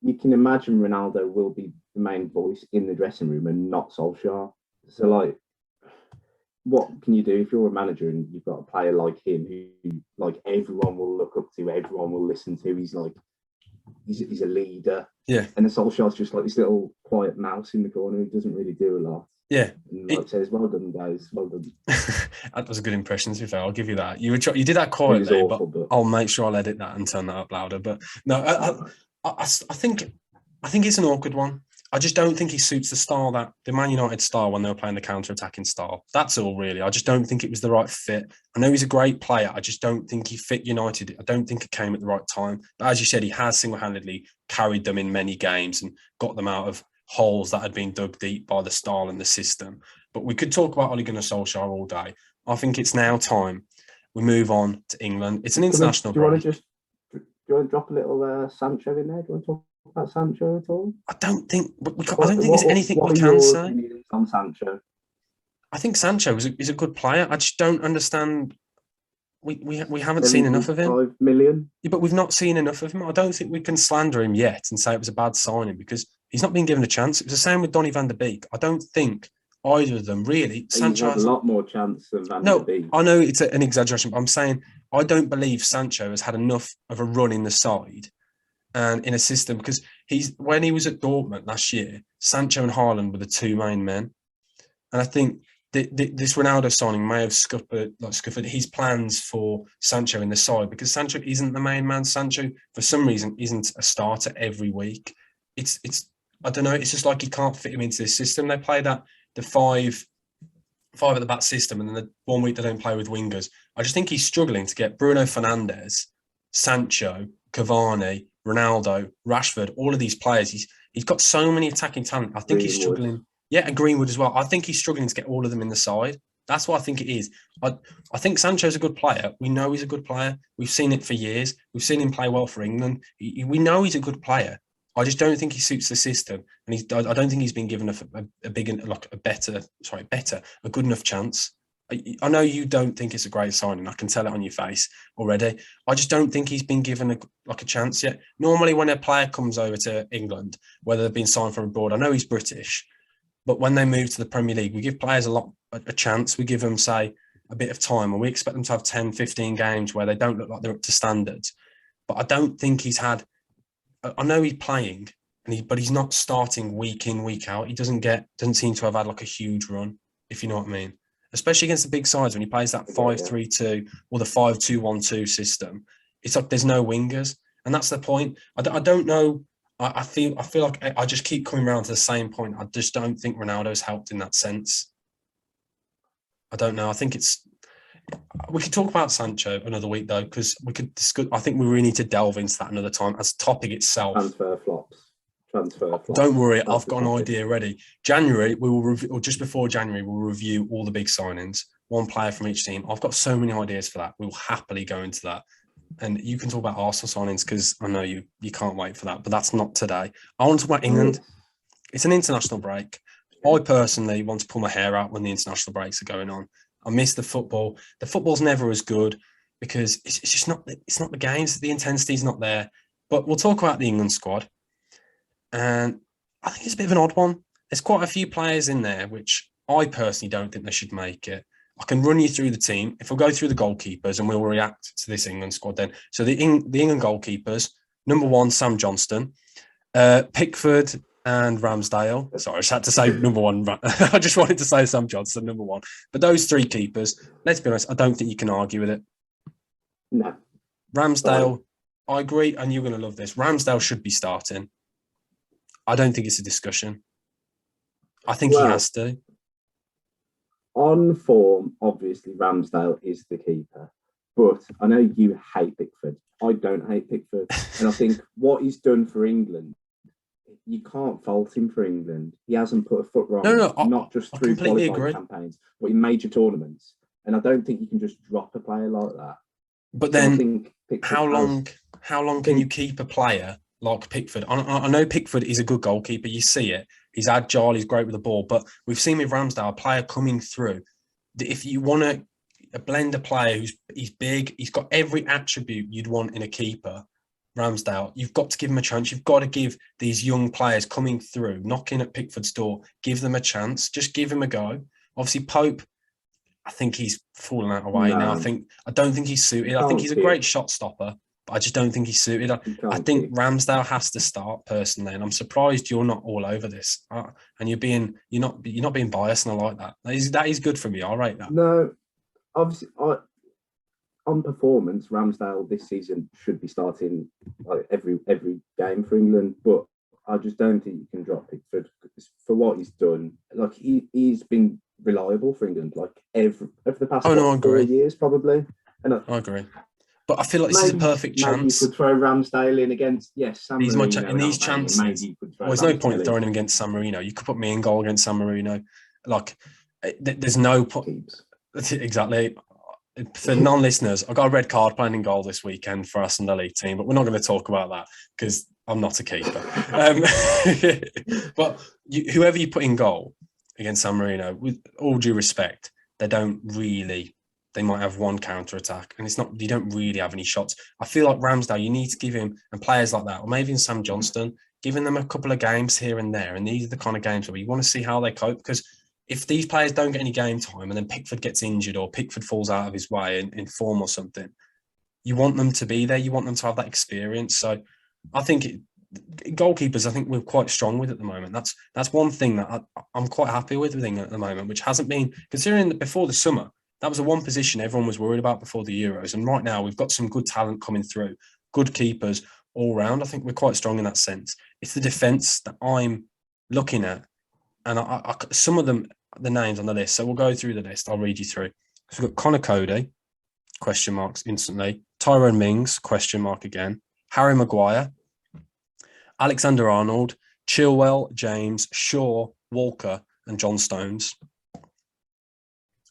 You can imagine Ronaldo will be the main voice in the dressing room and not Solskjaer. So, like, what can you do if you're a manager and you've got a player like him who like everyone will look up to, everyone will listen to? He's a leader. Yeah. And the Solskjaer's just like this little quiet mouse in the corner who doesn't really do a lot. Yeah. And says, well done, guys. Well done. That was a good impression, to be fair. I'll give you that. You did that quietly, awful, but I'll make sure I'll edit that and turn that up louder. But no, I think it's an awkward one. I just don't think he suits the style that the Man United style when they were playing the counter-attacking style. That's all really. I just don't think it was the right fit. I know he's a great player. I just don't think he fit United. I don't think it came at the right time. But as you said, he has single-handedly carried them in many games and got them out of holes that had been dug deep by the style and the system. But we could talk about Ole Gunnar Solskjaer all day. I think it's now time we move on to England. It's an international break. Do you want to drop a little Sancho in there? Do you want to talk about Sancho at all? I don't think there's anything we can say on Sancho. I think Sancho is a good player. I just don't understand. We haven't seen enough of him. 5 million. Yeah, but we've not seen enough of him. I don't think we can slander him yet and say it was a bad signing because he's not been given a chance. It was the same with Donny van der Beek. I don't think either of them really. Sancho has a lot more chance than Van der Beek. I know it's an exaggeration, but I'm saying I don't believe Sancho has had enough of a run in the side and in a system because when he was at Dortmund last year, Sancho and Haaland were the two main men, and I think this Ronaldo signing may have scuppered his plans for Sancho in the side because Sancho isn't the main man. Sancho, for some reason, isn't a starter every week. It's I don't know. It's just like he can't fit him into this system. They play the five at the back system, and then the 1 week they don't play with wingers. I just think he's struggling to get Bruno Fernandes, Sancho, Cavani, Ronaldo, Rashford, all of these players. He's got so many attacking talent. I think he's struggling. Yeah, and Greenwood as well. I think he's struggling to get all of them in the side. That's what I think it is. I think Sancho's a good player. We know he's a good player. We've seen it for years. We've seen him play well for England. We know he's a good player. I just don't think he suits the system, and I don't think he's been given a good enough chance. I know you don't think it's a great signing. I can tell it on your face already. I just don't think he's been given a chance yet. Normally, when a player comes over to England, whether they've been signed from abroad, I know he's British, but when they move to the Premier League, we give players a chance. We give them, say, a bit of time, and we expect them to have 10, 15 games where they don't look like they're up to standards. But I don't think he's had. I know he's playing, but he's not starting week in, week out. He doesn't seem to have had a huge run, if you know what I mean. Especially against the big sides when he plays that 5-3-2 or the 5-2-1-2 system. It's like there's no wingers, and that's the point. I don't know. I feel like I just keep coming around to the same point. I just don't think Ronaldo's helped in that sense. I don't know. I think we could talk about Sancho another week though, because we could discuss. I think we really need to delve into that another time as a topic itself. Transfer flops. Don't worry, I've got an idea ready. January, we will review, or just before January, we'll review all the big signings, one player from each team. I've got so many ideas for that. We'll happily go into that. And you can talk about Arsenal signings because I know you can't wait for that, but that's not today. I want to talk about England. It's an international break. I personally want to pull my hair out when the international breaks are going on. I miss the football. The football's never as good because it's just not. It's not the games. The intensity's not there. But we'll talk about the England squad. And I think it's a bit of an odd one. There's quite a few players in there which I personally don't think they should make it. I can run you through the team. If we'll go through the goalkeepers and we'll react to this England squad then. So the England goalkeepers, number 1, Sam Johnston, Pickford and Ramsdale. Sorry, I just had to say number 1. I just wanted to say Sam Johnston, number 1. But those 3 keepers, let's be honest, I don't think you can argue with it. No. Ramsdale, I agree, and you're going to love this. Ramsdale should be starting. I don't think it's a discussion. I think he has to. On form, obviously, Ramsdale is the keeper. But I know you hate Pickford. I don't hate Pickford. And I think what he's done for England, you can't fault him for England. He hasn't put a foot wrong. Not just through qualifying campaigns, but in major tournaments. And I don't think you can just drop a player like that. But then, how long can you keep a player like Pickford? I know Pickford is a good goalkeeper. You see it. He's agile. He's great with the ball. But we've seen with Ramsdale, a player coming through. If you want to blend a player he's big, he's got every attribute you'd want in a keeper, Ramsdale, you've got to give him a chance. You've got to give these young players coming through, knocking at Pickford's door, give them a chance. Just give him a go. Obviously, Pope, I think he's fallen out of way now. I don't think he's suited. I think he's a great shot stopper. But I just don't think he's suited. I think Ramsdale has to start personally, and I'm surprised you're not all over this. And you're not being biased, and I like that. That is good for me. I'll rate that. No, obviously, on performance, Ramsdale this season should be starting like every game for England. But I just don't think you can drop Pickford for what he's done. Like he's been reliable for England, like over the past 4 years probably. And I agree. But I feel like this is a perfect chance. You could throw Ramsdale in against San Marino. In these chances, there's no point throwing him against San Marino. You could put me in goal against San Marino. Like, there's no point. Exactly. For non-listeners, I got a red card playing in goal this weekend for Aston Villa team, but we're not going to talk about that because I'm not a keeper. But whoever you put in goal against San Marino, with all due respect, they might have one counter attack, and you don't really have any shots. I feel like Ramsdale, you need to give him, and players like that, or maybe even Sam Johnston, giving them a couple of games here and there. And these are the kind of games where you want to see how they cope, because if these players don't get any game time and then Pickford gets injured or Pickford falls out of his way in form or something, you want them to be there. You want them to have that experience. So I think goalkeepers, I think we're quite strong with at the moment. That's one thing that I'm quite happy with England at the moment, which hasn't been, considering that before the summer, that was the one position everyone was worried about before the Euros. And right now we've got some good talent coming through, good keepers all round. I think we're quite strong in that sense. It's the defence that I'm looking at. And some of them, the names on the list. So we'll go through the list. I'll read you through. So we've got Connor Cody, question marks instantly. Tyrone Mings, question mark again. Harry Maguire, Alexander Arnold, Chilwell, James, Shaw, Walker, and John Stones.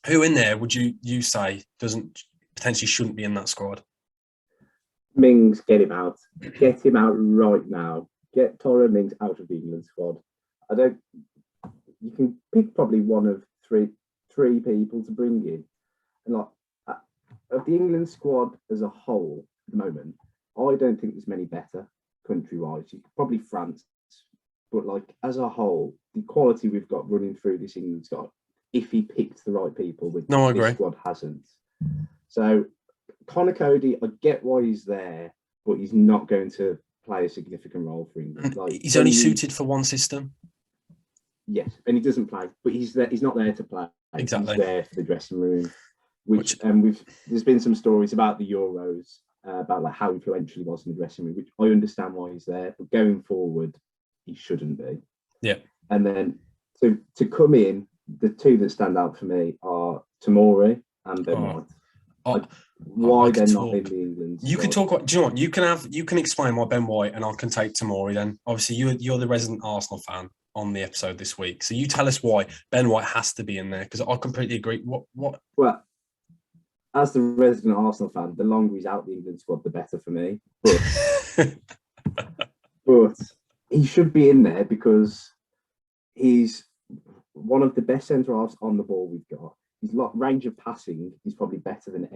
Who in there would you say shouldn't be in that squad? Mings, get him out. Get him out right now. Get Tyrone Mings out of the England squad. You can pick probably one of three people to bring in. And like of the England squad as a whole at the moment, I don't think there's many better country-wise. You could probably France, but like as a whole, the quality we've got running through this England squad, if he picked the right people, which this squad hasn't. So Connor Cody, I get why he's there, but he's not going to play a significant role for England. Like, he's only suited for one system. Yes, and he doesn't play, but he's there. He's not there to play. Exactly. He's there for the dressing room. There's been some stories about the Euros, about like how influential he was in the dressing room, which I understand why he's there, but going forward, he shouldn't be. Yeah. And then to come in, the two that stand out for me are Tomori and Ben White. Why they're not in the England squad. You can talk. Do you know what? You can explain why Ben White, and I can take Tomori. Then obviously you're the resident Arsenal fan on the episode this week, so you tell us why Ben White has to be in there, because I completely agree. What? Well, as the resident Arsenal fan, the longer he's out the England squad, the better for me. But he should be in there because he's one of the best centre-halves on the ball we've got. His range of passing is probably better than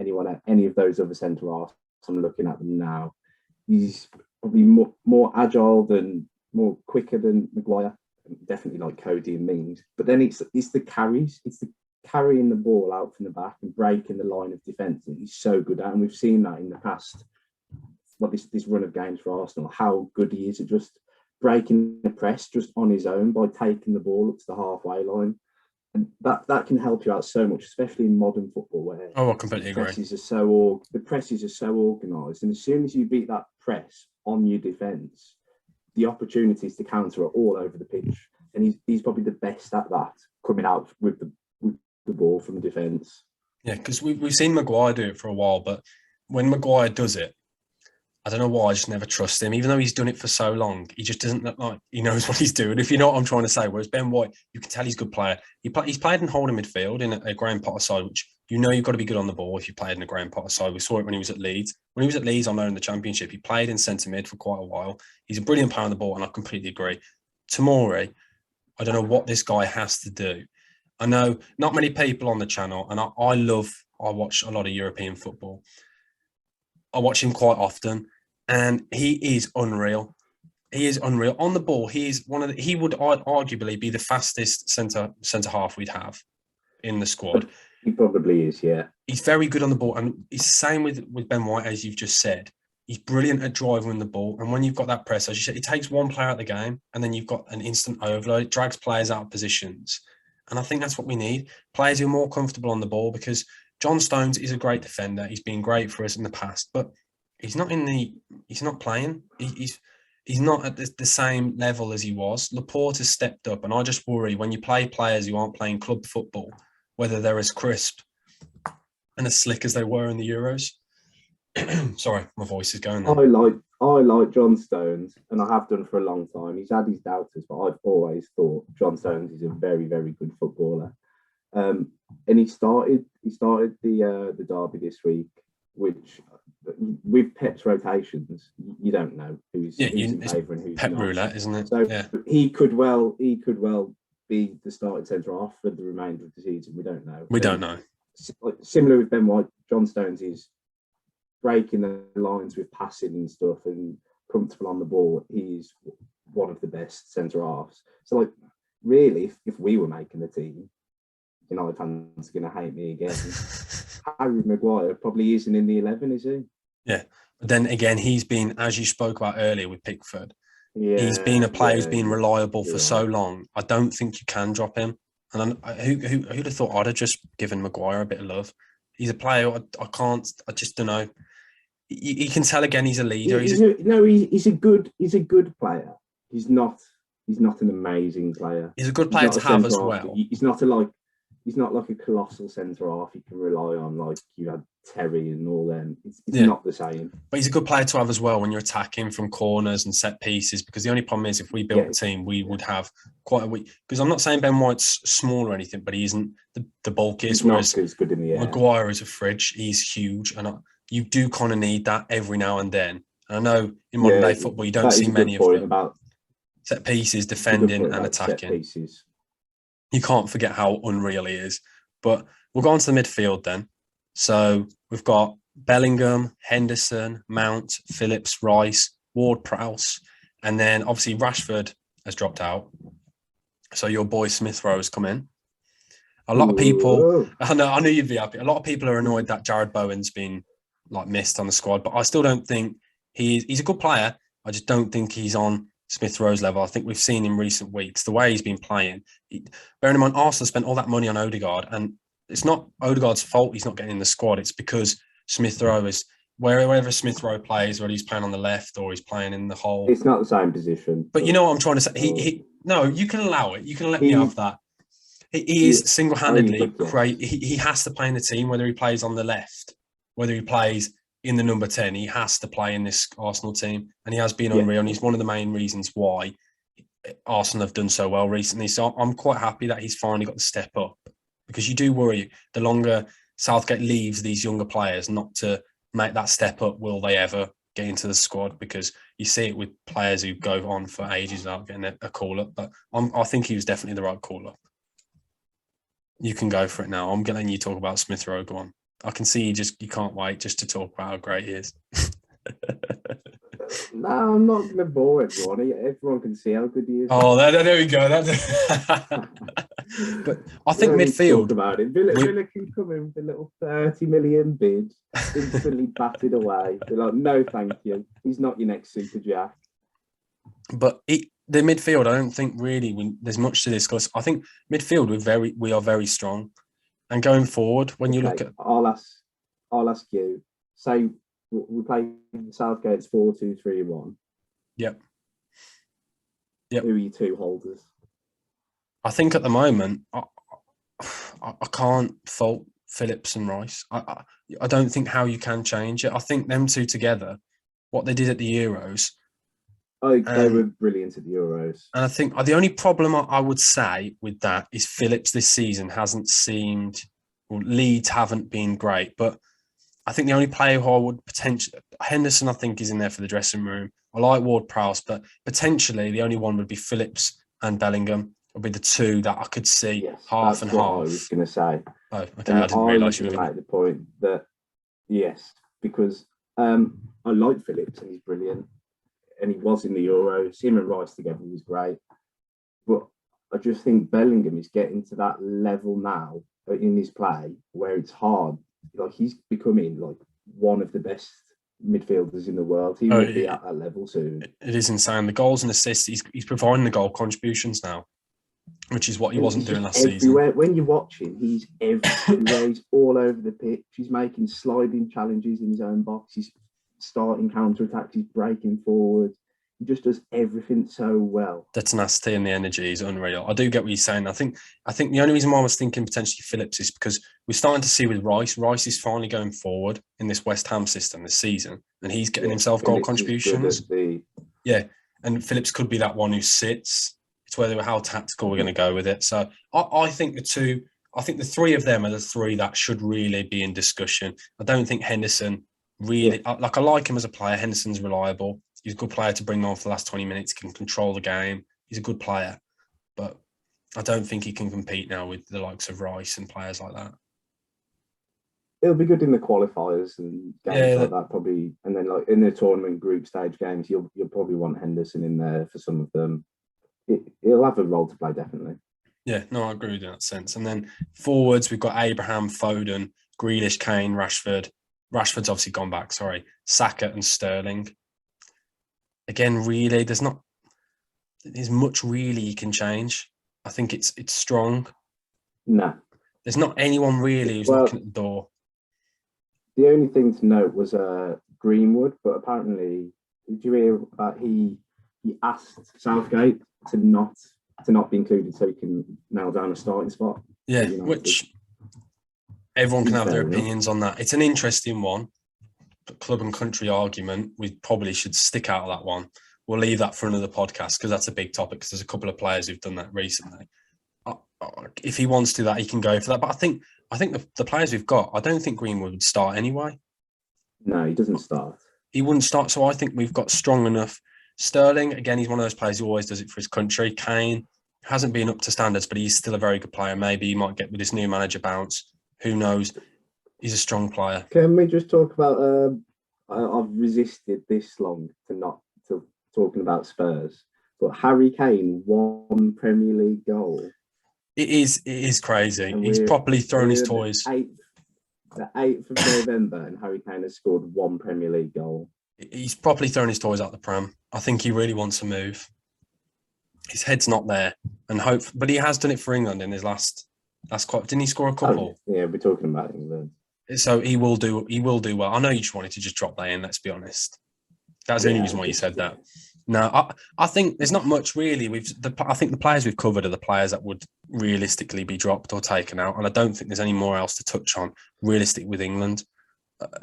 any of those other centre-halves. I'm looking at them now. He's probably more agile more quicker than Maguire. Definitely like Cody and Mings. But then it's the carries. It's the carrying the ball out from the back and breaking the line of defence that he's so good at. And we've seen that in the past, this run of games for Arsenal, how good he is at just breaking the press just on his own by taking the ball up to the halfway line. And that can help you out so much, especially in modern football where I completely agree. The presses are so organised. And as soon as you beat that press on your defence, the opportunities to counter are all over the pitch. And he's probably the best at that, coming out with the ball from defence. Yeah, because we've seen Maguire do it for a while, but when Maguire does it, I don't know why, I just never trust him. Even though he's done it for so long, he just doesn't look like he knows what he's doing, if you know what I'm trying to say. Whereas Ben White, you can tell he's a good player. He's played in holding midfield in a Graham Potter side, which you've got to be good on the ball if you played in a Graham Potter side. We saw it when he was at Leeds. When he was at Leeds, I know in the Championship, he played in centre mid for quite a while. He's a brilliant player on the ball, and I completely agree. Tomori, I don't know what this guy has to do. I know not many people on the channel, and I watch a lot of European football. I watch him quite often. And he is unreal. He is unreal on the ball. He would arguably be the fastest centre half we'd have in the squad. He probably is, yeah. He's very good on the ball, and it's the same with Ben White, as you've just said. He's brilliant at driving the ball, and when you've got that press, as you said, it takes one player out of the game, and then you've got an instant overload. It drags players out of positions, and I think that's what we need. Players who are more comfortable on the ball, because John Stones is a great defender. He's been great for us in the past, but he's not playing. He's he's not at the same level as he was. Laporte has stepped up, and I just worry when you play players who aren't playing club football, whether they're as crisp and as slick as they were in the Euros. Sorry, my voice is going there. I like John Stones, and I have done for a long time. He's had his doubters, but I've always thought John Stones is a very, very good footballer. And he started the derby this week, which with Pep's rotations, you don't know who's in favour and who's Pep not. roulette, isn't it? So he could well be the starting centre half for the remainder of the season. We don't know. We don't know. Similar with Ben White, John Stones is breaking the lines with passing and stuff and comfortable on the ball. He's one of the best centre halves. So, like, really, if we were making the team, United fans are going to hate me again. Harry Maguire probably isn't in the 11, is he? Yeah. But then again, he's been, as you spoke about earlier with Pickford, he's been a player who's been reliable for so long. I don't think you can drop him. And who'd have thought I'd have just given Maguire a bit of love? He's a player I just don't know. You can tell again he's a leader. He's a good player. He's not an amazing player. He's a good player to have as well. He's not like a colossal centre half you can rely on, like you had Terry and all them. It's not the same. But he's a good player to have as well when you're attacking from corners and set pieces, because the only problem is if we built a team, we would have quite a weak. Because I'm not saying Ben White's small or anything, but he isn't the bulkiest. Whereas he's good in the air. Maguire is a fridge. He's huge, and you do kind of need that every now and then. And I know in modern day football, you don't see many of them. About set pieces, defending and attacking. You can't forget how unreal he is. But we'll go on to the midfield then. So we've got Bellingham, Henderson, Mount, Phillips, Rice, Ward-Prowse, and then obviously Rashford has dropped out. So your boy Smith Rowe has come in. A lot of people, I knew you'd be happy. A lot of people are annoyed that Jared Bowen's been missed on the squad, but I still don't think he's a good player. I just don't think he's on Smith Rowe's level. I think we've seen in recent weeks the way he's been playing. Bearing in mind, Arsenal spent all that money on Odegaard, and it's not Odegaard's fault he's not getting in the squad. It's because Smith Rowe is wherever Smith Rowe plays, whether he's playing on the left or he's playing in the hole. It's not the same position. But you know what I'm trying to say. No, you can allow it. You can let me have that. He is single-handedly great. He has to play in the team, whether he plays on the left, whether he plays in the number 10, he has to play in this Arsenal team, and he has been unreal, and he's one of the main reasons why Arsenal have done so well recently. So I'm quite happy that he's finally got the step up, because you do worry the longer Southgate leaves these younger players not to make that step up, will they ever get into the squad? Because you see it with players who go on for ages without getting a call-up. But I think he was definitely the right call-up. You can go for it now. I'm letting you talk about Smith Rowe. Go on. I can see you can't wait just to talk about how great he is. No, I'm not going to bore everyone. Everyone can see how good he is. Oh, there we go. But I think midfield. Talk about it. Villa can come in with a little 30 million bid, instantly batted away. They're like, no, thank you. He's not your next Super Jack. But the midfield, I don't think really there's much to discuss. I think midfield we are very strong. And going forward, when you look at... I'll ask you, say we play Southgate's 4-2-3-1. Yep. Who are your two holders? I think at the moment, I can't fault Phillips and Rice. I don't think how you can change it. I think them two together, what they did at the Euros... they were brilliant at the Euros. And I think the only problem I would say with that is Phillips this season hasn't seemed, well, Leeds haven't been great. But I think the only player who I would potentially, Henderson, I think, is in there for the dressing room. I like Ward-Prowse, but potentially the only one would be Phillips and Bellingham. Would be the two that I could see half and half. I was going to say. Oh, okay. I didn't realise you were going to make the point that, yes, because I like Phillips and he's brilliant. And he was in the Euros. Him and Rice together was great. But I just think Bellingham is getting to that level now in his play where it's hard. Like, he's becoming like one of the best midfielders in the world. He will be at that level soon. It is insane. The goals and assists, he's providing the goal contributions now, which is what he wasn't doing last season. When you watch him, he's everywhere. He's all over the pitch. He's making sliding challenges in his own box. He's starting counter-attacks, he's breaking forward, he just does everything so well. The tenacity and the energy is unreal. I do get what you're saying. I think the only reason why I was thinking potentially Phillips is because we're starting to see with Rice. Rice is finally going forward in this West Ham system this season, and he's getting himself goal contributions. Yeah, and Phillips could be that one who sits. It's whether how tactical we're going to go with it. So I think the three of them are the three that should really be in discussion. I don't think Henderson really, I like him as a player. Henderson's reliable. He's a good player to bring on for the last 20 minutes, can control the game. He's a good player. But I don't think he can compete now with the likes of Rice and players like that. It'll be good in the qualifiers and games like that, probably. And then like in the tournament group stage games, you'll probably want Henderson in there for some of them. He'll have a role to play, definitely. Yeah, no, I agree with you in that sense. And then forwards, we've got Abraham, Foden, Grealish, Kane, Rashford. Rashford's obviously gone back, Saka and Sterling. Again, really, there's much really you can change. I think it's strong. No. There's not anyone really who's knocking at the door. The only thing to note was Greenwood, but apparently, did you hear about he asked Southgate to not be included so he can nail down a starting spot? Yeah, which everyone can have their opinions on that. It's an interesting one. Club and country argument. We probably should stick out of that one. We'll leave that for another podcast because that's a big topic because there's a couple of players who've done that recently. If he wants to do that, he can go for that. But I think the players we've got, I don't think Greenwood would start anyway. No, he doesn't start. He wouldn't start. So I think we've got strong enough. Sterling, again, he's one of those players who always does it for his country. Kane hasn't been up to standards, but he's still a very good player. Maybe he might get with this new manager bounce. Who knows? He's a strong player. Can we just talk about... I've resisted this long to talking about Spurs, but Harry Kane won Premier League goal. It is crazy. He's properly thrown his toys. The 8th of November, and Harry Kane has scored one Premier League goal. He's properly thrown his toys out the pram. I think he really wants to move. His head's not there, but he has done it for England in his last. Didn't he score a couple? Yeah, we're talking about England. So he will do well. I know you just wanted to just drop that in. Let's be honest. That's the only reason why you said that. No, I think there's not much really. I think the players we've covered are the players that would realistically be dropped or taken out, and I don't think there's any more else to touch on realistic with England.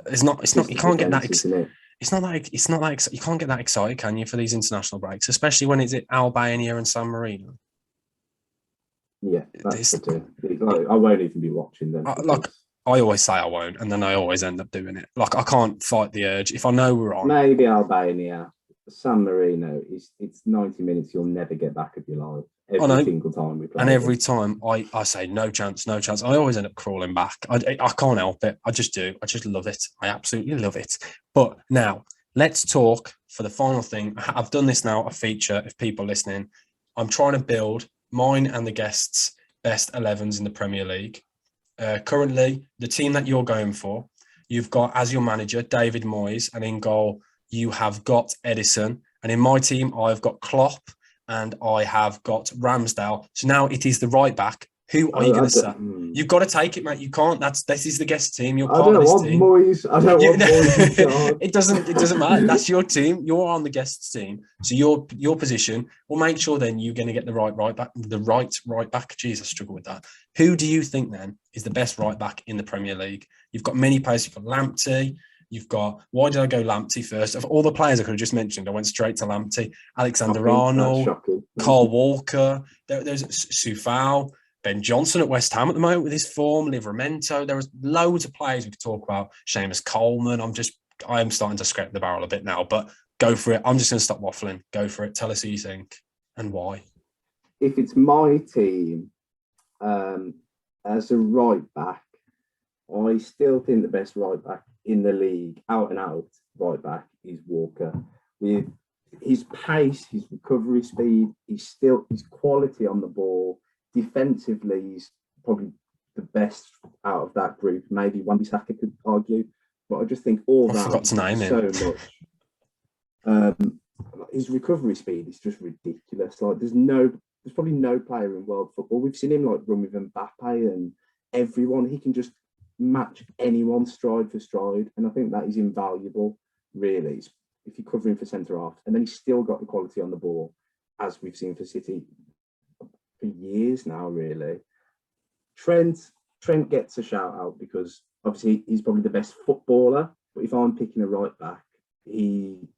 It's not. You can't get that. It's not like you can't get that excited, can you, for these international breaks, especially when it's at Albania and San Marino. Yeah, that's I won't even be watching them. I always say I won't, and then I always end up doing it. I can't fight the urge. If I know we're on, maybe Albania, San Marino. It's 90 minutes you'll never get back of your life. Every single time we play. And every time I say no chance. I always end up crawling back. I can't help it. I just do. I just love it. I absolutely love it. But now let's talk for the final thing. I've done this now, a feature of people listening. I'm trying to build mine and the guests' best 11s in the Premier League. Currently, the team that you're going for, you've got as your manager David Moyes, and in goal you have got Edison. And in my team, I've got Klopp and I have got Ramsdale. So now it is the right back. Who are you going to say? You've got to take it, mate. You can't. This is the guest team. You're part of this team. I don't want Moyes. It doesn't matter. That's your team. You're on the guest team. So your position. We'll make sure then you're going to get the right back. The right back. Jeez, I struggle with that. Who do you think then is the best right back in the Premier League? You've got many players. You've got Lamptey. Why did I go Lamptey first? Of all the players I could have just mentioned, I went straight to Lamptey. Alexander-Arnold, Carl Walker. There's Sufal. Ben Johnson at West Ham at the moment with his form, Livramento. There was loads of players we could talk about. Seamus Coleman. I am starting to scrape the barrel a bit now, but go for it. I'm just going to stop waffling. Go for it. Tell us who you think and why. If it's my team, as a right back, I still think the best right back in the league, out and out right back, is Walker. With his pace, his recovery speed, his quality on the ball. Defensively, he's probably the best out of that group. Maybe Wan-Bissaka could argue, but I just think all that. I forgot to name him so much. His recovery speed is just ridiculous. There's probably no player in world football. We've seen him run with Mbappe and everyone. He can just match anyone stride for stride, and I think that is invaluable. Really, if you're covering for centre half, and then he's still got the quality on the ball, as we've seen for City for years now, really. Trent gets a shout out because obviously he's probably the best footballer, but if I'm picking a right back, he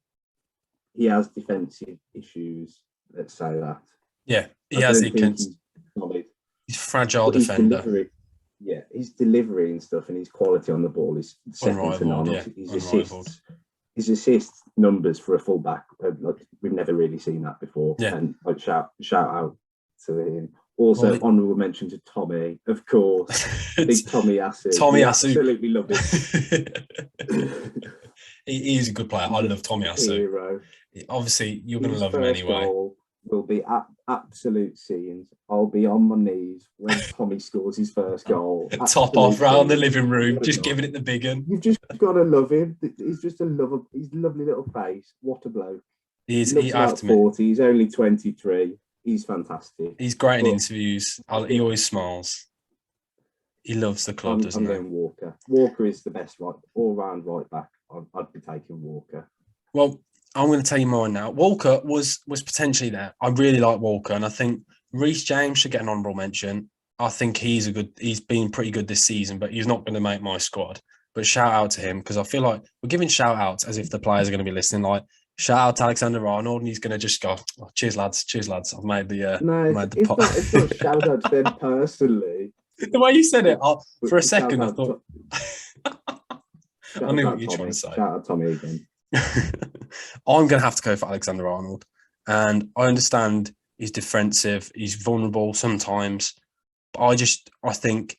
has defensive issues, let's say that. Yeah, he's solid. He's a fragile defender. His delivery and stuff and his quality on the ball is second to none. Yeah, his assist numbers for a fullback, we've never really seen that before. Yeah. And shout out to him. Also, honourable mention to Tommy, of course. Big Tommy Asu. Tommy Asu. Absolutely love it. He is a good player. I love Tommy Asu. Hero. Obviously, you're going to love him anyway. Goal will be absolute scenes. I'll be on my knees when Tommy scores his first goal. Top off round the living room, just giving it the big one. You've just got to love him. He's just he's a lovely little face. What a bloke. He's 40. He's only 23. He's fantastic. He's great in interviews. He always smiles. He loves the club, doesn't he? I'm going Walker. Walker is the best all-round right back. I'd be taking Walker. Well, I'm going to tell you mine now. Walker was potentially there. I really like Walker, and I think Reece James should get an honourable mention. I think he's been pretty good this season, but he's not going to make my squad. But shout out to him because I feel like we're giving shout outs as if the players are going to be listening. Like, shout out to Alexander-Arnold, and he's going to just go, oh, cheers, lads. I've made the pot. It's not shout out to them personally. The way you said it, for a second, I thought... I knew what you were trying to say. Shout out Tommy again. I'm going to have to go for Alexander-Arnold. And I understand he's defensive, he's vulnerable sometimes. But I think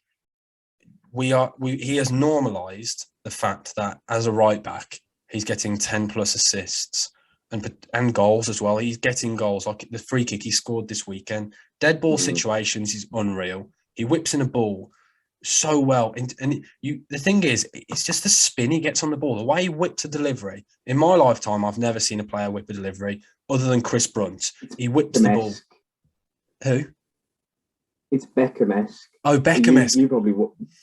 he has normalised the fact that as a right back, he's getting 10 plus assists and goals as well. He's getting goals like the free kick he scored this weekend. Dead ball situations is unreal. He whips in a ball so well. And the thing is, it's just the spin he gets on the ball. The way he whips a delivery. In my lifetime, I've never seen a player whip a delivery other than Chris Brunt. He whips the ball. Who? It's Beckham-esque. Oh, Beckham-esque.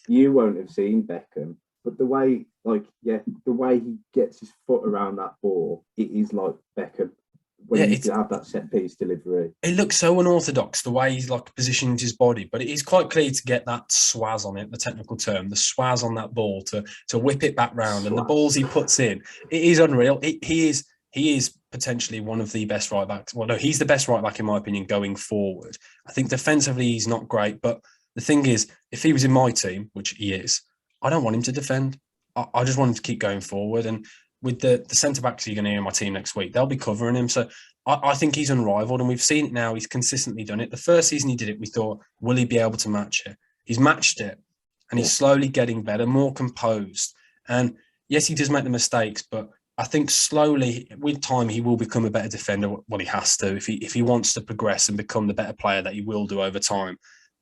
You won't have seen Beckham, but the way he gets his foot around that ball, it is like Beckham. When you have that set piece delivery, it looks so unorthodox the way he's like positioned his body, but it is quite clear to get that swaz on it, the technical term, the swaz on that ball to whip it back round, and the balls he puts in, it is unreal. He is potentially one of the best right backs. Well, no, he's the best right back in my opinion going forward. I think defensively he's not great, but the thing is, if he was in my team, which he is, I don't want him to defend. I just want him to keep going forward. And with the centre-backs you're going to hear in my team next week, they'll be covering him. So I think he's unrivaled, and we've seen it now. He's consistently done it. The first season he did it, we thought, will he be able to match it? He's matched it, and he's slowly getting better, more composed. And yes, he does make the mistakes, but I think slowly, with time, he will become a better defender. Well, he has to if he wants to progress and become the better player that he will do over time.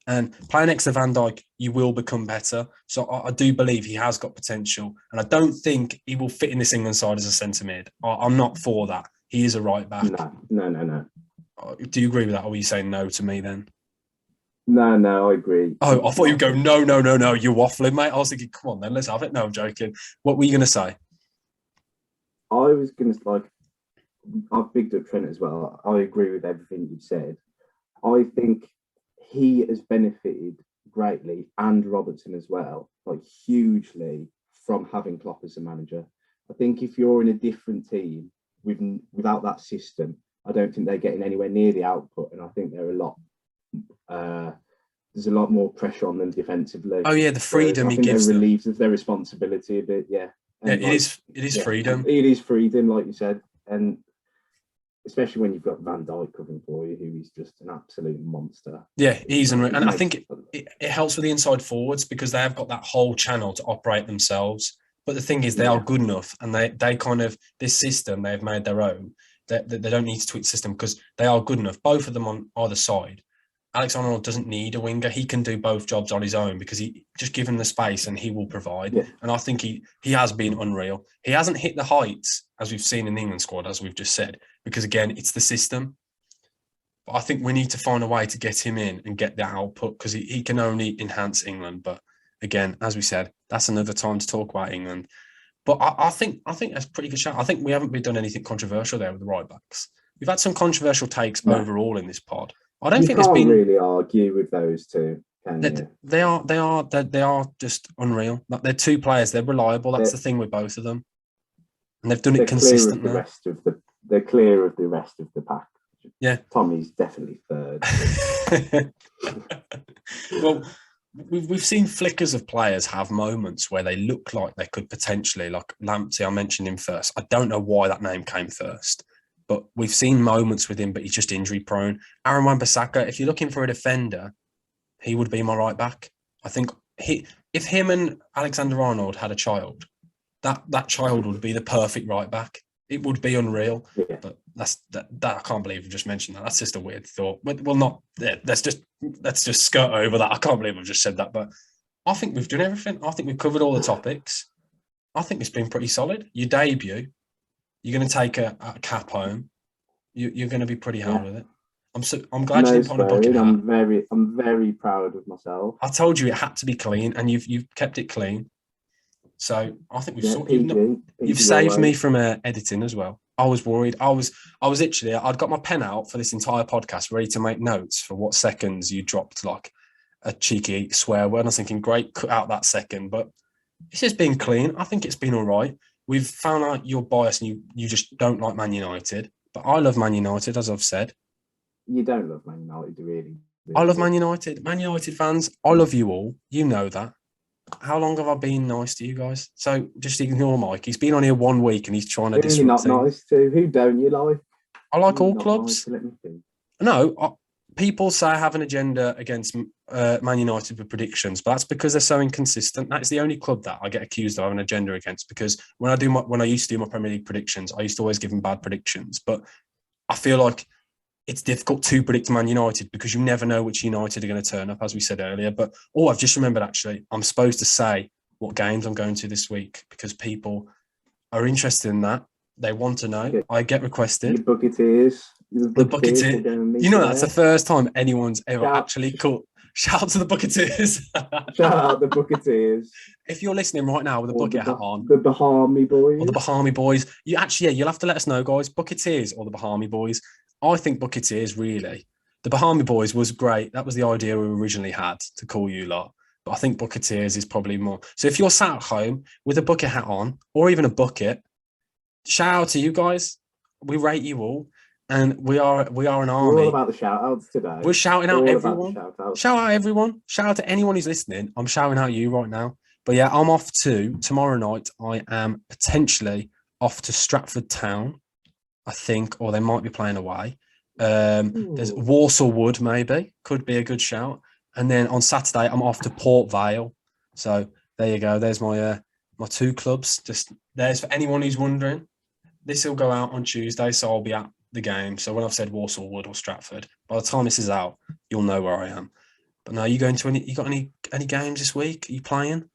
And playing next to Van Dijk, you will become better. So I do believe he has got potential. And I don't think he will fit in this England side as a centre mid. I'm not for that. He is a right back. No. Do you agree with that? Or were you saying no to me then? No, I agree. Oh, I thought you'd go, no, you're waffling, mate. I was thinking, come on then, let's have it. No, I'm joking. What were you going to say? I was going to, I've bigged up Trent as well. I agree with everything you've said. I think he has benefited greatly, and Robertson as well, hugely, from having Klopp as a manager. I think if you're in a different team without that system, I don't think they're getting anywhere near the output, and I think there's a lot more pressure on them defensively. Oh yeah, the freedom he gives them. Relieves of their responsibility a bit. Yeah, and it is freedom. It is freedom, like you said, and especially when you've got Van Dijk covering for you, who is just an absolute monster. Yeah, he's unreal. And I think it helps with the inside forwards because they have got that whole channel to operate themselves. But the thing is, they are good enough, and they kind of, this system they've made their own. They don't need to tweak the system because they are good enough. Both of them on either side. Alexander-Arnold doesn't need a winger. He can do both jobs on his own because he just give him the space and he will provide. Yeah. And I think he has been unreal. He hasn't hit the heights as we've seen in the England squad, as we've just said, because again, it's the system. But I think we need to find a way to get him in and get that output because he can only enhance England. But again, as we said, that's another time to talk about England. But I think that's a pretty good shout. I think we haven't been done anything controversial there with the right backs. We've had some controversial takes overall in this pod. I don't think there's been really argue with those two. They are just unreal. Like, they're two players. They're reliable. That's the thing with both of them, and they've done it consistently. They're clear of the rest of the pack. Yeah, Tommy's definitely third. Well, we've seen flickers of players have moments where they look like they could potentially, like Lamptey. I mentioned him first. I don't know why that name came first, but we've seen moments with him, but he's just injury prone. Aaron Wan-Bissaka, if you're looking for a defender, he would be my right back. I think if him and Alexander-Arnold had a child, that child would be the perfect right back. It would be unreal. Yeah. But that I can't believe we just mentioned that. That's just a weird thought. Well, not. Yeah, let's just skirt over that. I can't believe I've just said that. But I think we've done everything. I think we've covered all the topics. I think it's been pretty solid. Your debut, you're going to take a cap home. You're going to be pretty hard with it. I'm glad you didn't put on a bucket hat. I'm very proud of myself. I told you it had to be clean, and you've kept it clean. So I think you've saved me from editing as well. I was worried. I was literally, I'd got my pen out for this entire podcast, ready to make notes for what seconds you dropped like a cheeky swear word. I was thinking, great, cut out that second. But it's just been clean. I think it's been all right. We've found out your bias, and you just don't like Man United. But I love Man United, as I've said. You don't love Man United, really. I love Man United. Man United fans, I love you all. You know that. How long have I been nice to you guys? So just ignore Mike. He's been on here 1 week and he's trying to disrupt things. You're not nice to. Who don't you like? I like all clubs. Nice, no, people say I have an agenda against Man United with predictions, but that's because they're so inconsistent. That's the only club that I get accused of having an agenda against, because when I used to do my Premier League predictions, I used to always give them bad predictions. But I feel like it's difficult to predict Man United because you never know which United are going to turn up, as we said earlier. But I've just remembered, actually, I'm supposed to say what games I'm going to this week because people are interested in that. They want to know. I get requested. The Bucketeers. The Bucketeers. You know, that's the first time anyone's ever actually called. Shout out to the Bucketeers. Shout out the Bucketeers. If you're listening right now with a bucket hat on. The Bahami Boys. Or the Bahami Boys. You'll have to let us know, guys. Bucketeers or the Bahami Boys. I think Bucketeers, really. The Bahami Boys was great. That was the idea we originally had to call you lot. But I think Bucketeers is probably more. So if you're sat at home with a bucket hat on, or even a bucket, shout out to you guys. We rate you all. And we are an army. We're all about the shout outs today. We're shouting out everyone. Shout out everyone. Shout out to anyone who's listening. I'm shouting out you right now. But yeah, I'm off tomorrow night. I am potentially off to Stratford Town, I think, or they might be playing away. There's Walsall Wood, maybe. Could be a good shout. And then on Saturday, I'm off to Port Vale. So there you go. There's my two clubs. Just there's for anyone who's wondering. This will go out on Tuesday, so I'll be at the game. So when I've said Walsall Wood or Stratford, by the time this is out, you'll know where I am. But now, you got any games this week? Are you playing?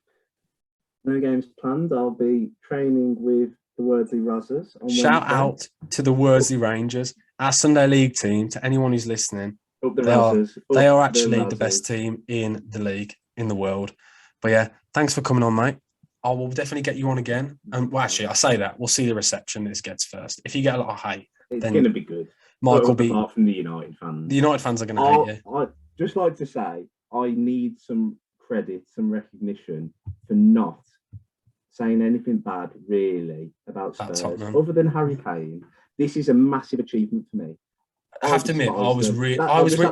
No games planned. I'll be training with the Worsley Rozzers. Shout out to the Worsley Rangers, our Sunday League team. To anyone who's listening, they are actually the best team in the league, in the world. But yeah, thanks for coming on, mate. I will definitely get you on again. And well, actually, I say that we'll see the reception this gets first. If you get a lot of hate, it's going to be good. Mike will be. Apart from the United fans, the United fans are going to hate you. I'd just like to say I need some credit, some recognition for not saying anything bad really about Spurs, other than Harry Kane. This is a massive achievement for me. I have to admit,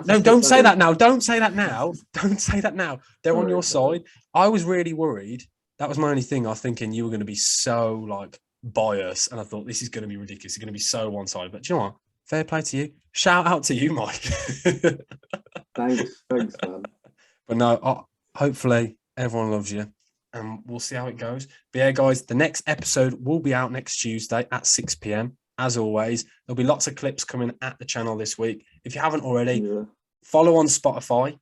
no, don't say that now. Don't say that now. Don't say that now. They're on your side. I was really worried. That was my only thing. I was thinking you were going to be so like biased, and I thought this is going to be ridiculous. It's going to be so one-sided. But do you know what? Fair play to you. Shout out to you, Mike. Thanks, man. But no, hopefully everyone loves you, and we'll see how it goes. But yeah, guys, the next episode will be out next Tuesday at 6 p.m. As always, there'll be lots of clips coming at the channel this week. If you haven't already, follow on Spotify,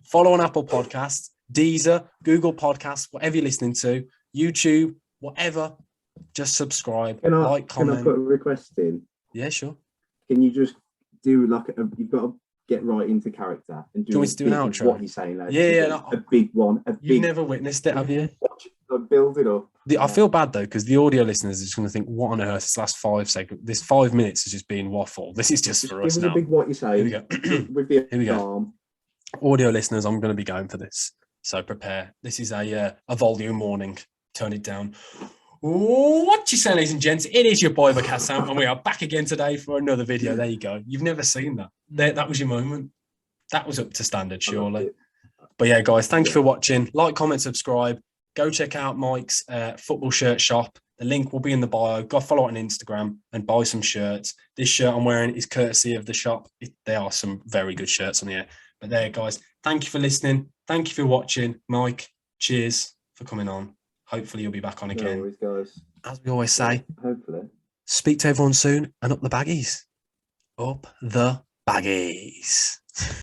follow on Apple Podcasts, Deezer, Google Podcasts, whatever you're listening to, YouTube, whatever. Just subscribe, comment. Can I put a request in? Yeah, sure. Can you just do like you've got to get right into character and do, an outro? What you're saying, like, a big one. You've never witnessed it, have you? build it up. I feel bad though, because the audio listeners are just going to think, what on earth? This last 5 seconds, this 5 minutes is just being waffle. This is just for us give now. us a big what you say. Here we go. With the Here we go. arm. Audio listeners, I'm going to be going for this. So prepare. This is a volume warning. Turn it down. What you say, ladies and gents? It is your boy BucketHatSam, and we are back again today for another video. There you go. You've never seen that. That was your moment. That was up to standard, surely. But yeah, guys, thank you for watching. Like, comment, subscribe. Go check out Mike's football shirt shop. The link will be in the bio. Go follow it on Instagram and buy some shirts. This shirt I'm wearing is courtesy of the shop. There are some very good shirts on here. But there, guys, thank you for listening. Thank you for watching. Mike, cheers for coming on. Hopefully you'll be back on again. No worries, guys. As we always say, hopefully. Speak to everyone soon and up the baggies. Up the baggies.